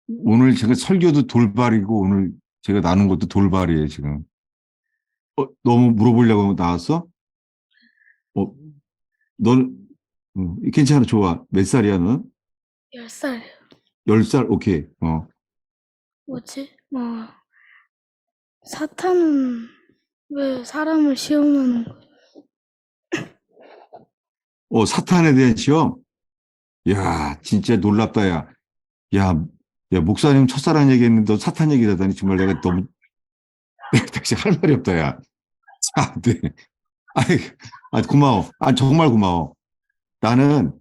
오늘 제가 설교도 돌발이고, 오늘 제가 나눈 것도 돌발이에요, 지금. 너무 물어보려고 나왔어? 넌, 괜찮아, 좋아. 몇 살이야, 넌? 10살. 10살? 오케이. 뭐지? 사탄은 왜 사람을 시험하는 거야? 사탄에 대한 시험? 야, 진짜 놀랍다, 야. 야, 목사님 첫사랑 얘기했는데 너 사탄 얘기하다니 정말 내가 너무 다시 할 말이 없다, 야. 자, 네. 아이, 고마워. 정말 고마워. 나는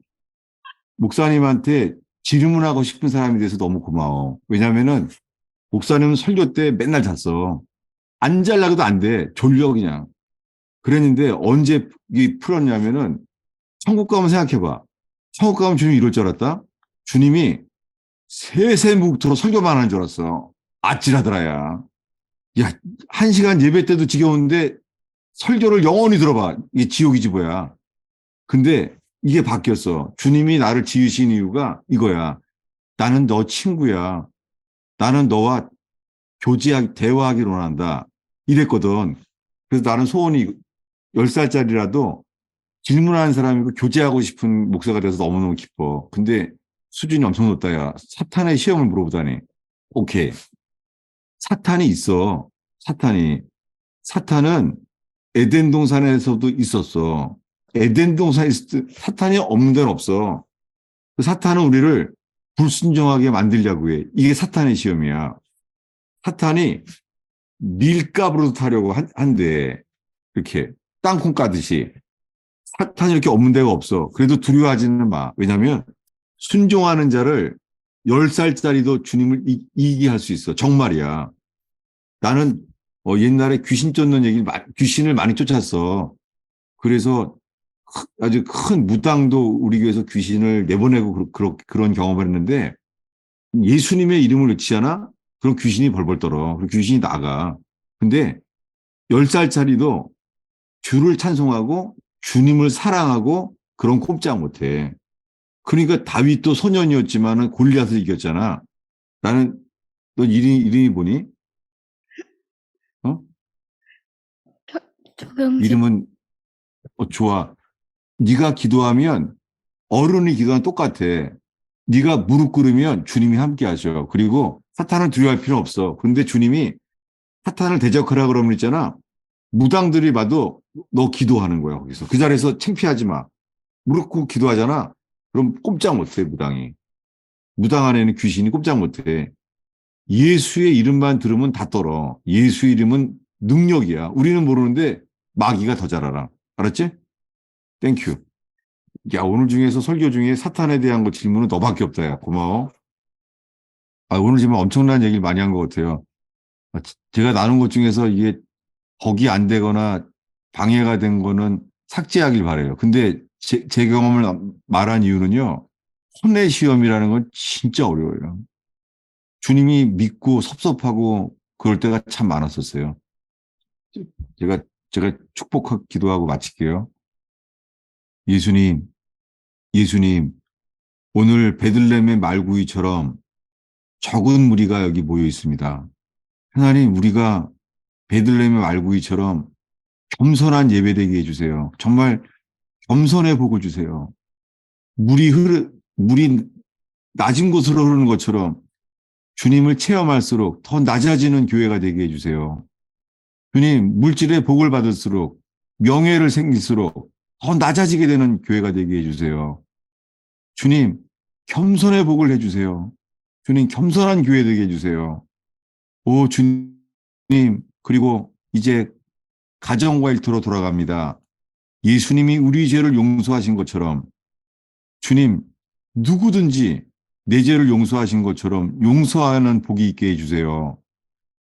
목사님한테 질문하고 싶은 사람이 돼서 너무 고마워. 왜냐면은 목사님은 설교 때 맨날 잤어. 안 잘라도 안 돼. 졸려 그냥. 그랬는데 언제 이 풀었냐면은 천국 가면 생각해봐. 천국 가면 주님이 이럴 줄 알았다? 주님이 세세묵토로 설교만 하는 줄 알았어. 아찔하더라, 야. 야, 1시간 예배 때도 지겨운데 설교를 영원히 들어봐. 이게 지옥이지 뭐야. 근데 이게 바뀌었어. 주님이 나를 지으신 이유가 이거야. 나는 너 친구야. 나는 너와 대화하기를 원한다. 이랬거든. 그래서 나는 소원이 10살짜리라도 질문하는 사람이고 교제하고 싶은 목사가 돼서 너무너무 기뻐. 근데 수준이 엄청 높다, 야. 사탄의 시험을 물어보다니. 오케이. 사탄이 있어. 사탄은 에덴 동산에서도 있었어. 에덴 동산에 있을 때 사탄이 없는 데는 없어. 사탄은 우리를 불순종하게 만들려고 해. 이게 사탄의 시험이야. 사탄이 밀가부로 타려고 한대. 이렇게 땅콩 까듯이. 사탄이 이렇게 없는 데가 없어. 그래도 두려워하지는 마. 왜냐하면 순종하는 자를 10살짜리도 주님을 이기게 할 수 있어. 정말이야. 나는 옛날에 귀신 쫓는 귀신을 많이 쫓았어. 그래서 아주 큰 무당도 우리 교회에서 귀신을 내보내고 그런 경험을 했는데 예수님의 이름을 외치잖아? 그럼 귀신이 벌벌 떨어. 그리고 귀신이 나가. 근데 10살짜리도 주를 찬송하고 주님을 사랑하고 그런 꼼짝 못해. 그러니까 다윗도 소년이었지만은 골리앗을 이겼잖아. 나는 너 이름이 뭐니? 조경진. 이름은 좋아. 네가 기도하면 어른이 기도하면 똑같아. 네가 무릎 꿇으면 주님이 함께 하셔. 그리고 사탄은 두려워할 필요 없어. 그런데 주님이 사탄을 대적하라 그러면 있잖아. 무당들이 봐도 너 기도하는 거야, 거기서. 그 자리에서 창피하지 마. 무릎 꿇고 기도하잖아. 그럼 꼼짝 못해, 무당이. 무당 안에는 귀신이 꼼짝 못해. 예수의 이름만 들으면 다 떨어. 예수 이름은 능력이야. 우리는 모르는데 마귀가 더 잘 알아. 알았지? 땡큐. 야, 오늘 중에서 설교 중에 사탄에 대한 거 질문은 너밖에 없다, 야. 고마워. 오늘 지금 엄청난 얘기를 많이 한 것 같아요. 제가 나눈 것 중에서 이게 덕이 안 되거나 방해가 된 거는 삭제하길 바래요. 근데 제 경험을 말한 이유는요. 혼의 시험이라는 건 진짜 어려워요. 주님이 믿고 섭섭하고 그럴 때가 참 많았었어요. 제가 축복하고 기도하고 마칠게요. 예수님, 오늘 베들레헴의 말구이처럼 적은 무리가 여기 모여 있습니다. 하나님, 우리가 베들레헴의 말구이처럼 겸손한 예배되게 해주세요. 정말 겸손의 복을 주세요. 물이 낮은 곳으로 흐르는 것처럼 주님을 체험할수록 더 낮아지는 교회가 되게 해주세요. 주님, 물질의 복을 받을수록 명예를 생길수록 더 낮아지게 되는 교회가 되게 해주세요. 주님, 겸손의 복을 해주세요. 주님, 겸손한 교회 되게 해주세요. 오, 주님, 그리고 이제 가정과 일터로 돌아갑니다. 예수님이 우리 죄를 용서하신 것처럼 주님, 누구든지 내 죄를 용서하신 것처럼 용서하는 복이 있게 해주세요.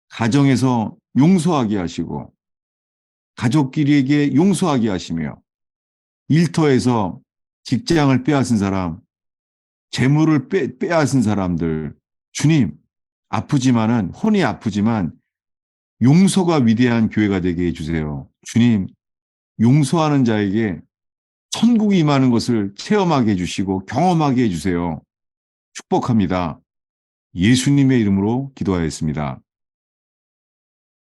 가정에서 용서하게 하시고 가족끼리에게 용서하게 하시며 일터에서 직장을 빼앗은 사람, 재물을 빼앗은 사람들, 주님, 혼이 아프지만 용서가 위대한 교회가 되게 해주세요. 주님, 용서하는 자에게 천국이 임하는 것을 체험하게 해주시고 경험하게 해주세요. 축복합니다. 예수님의 이름으로 기도하였습니다.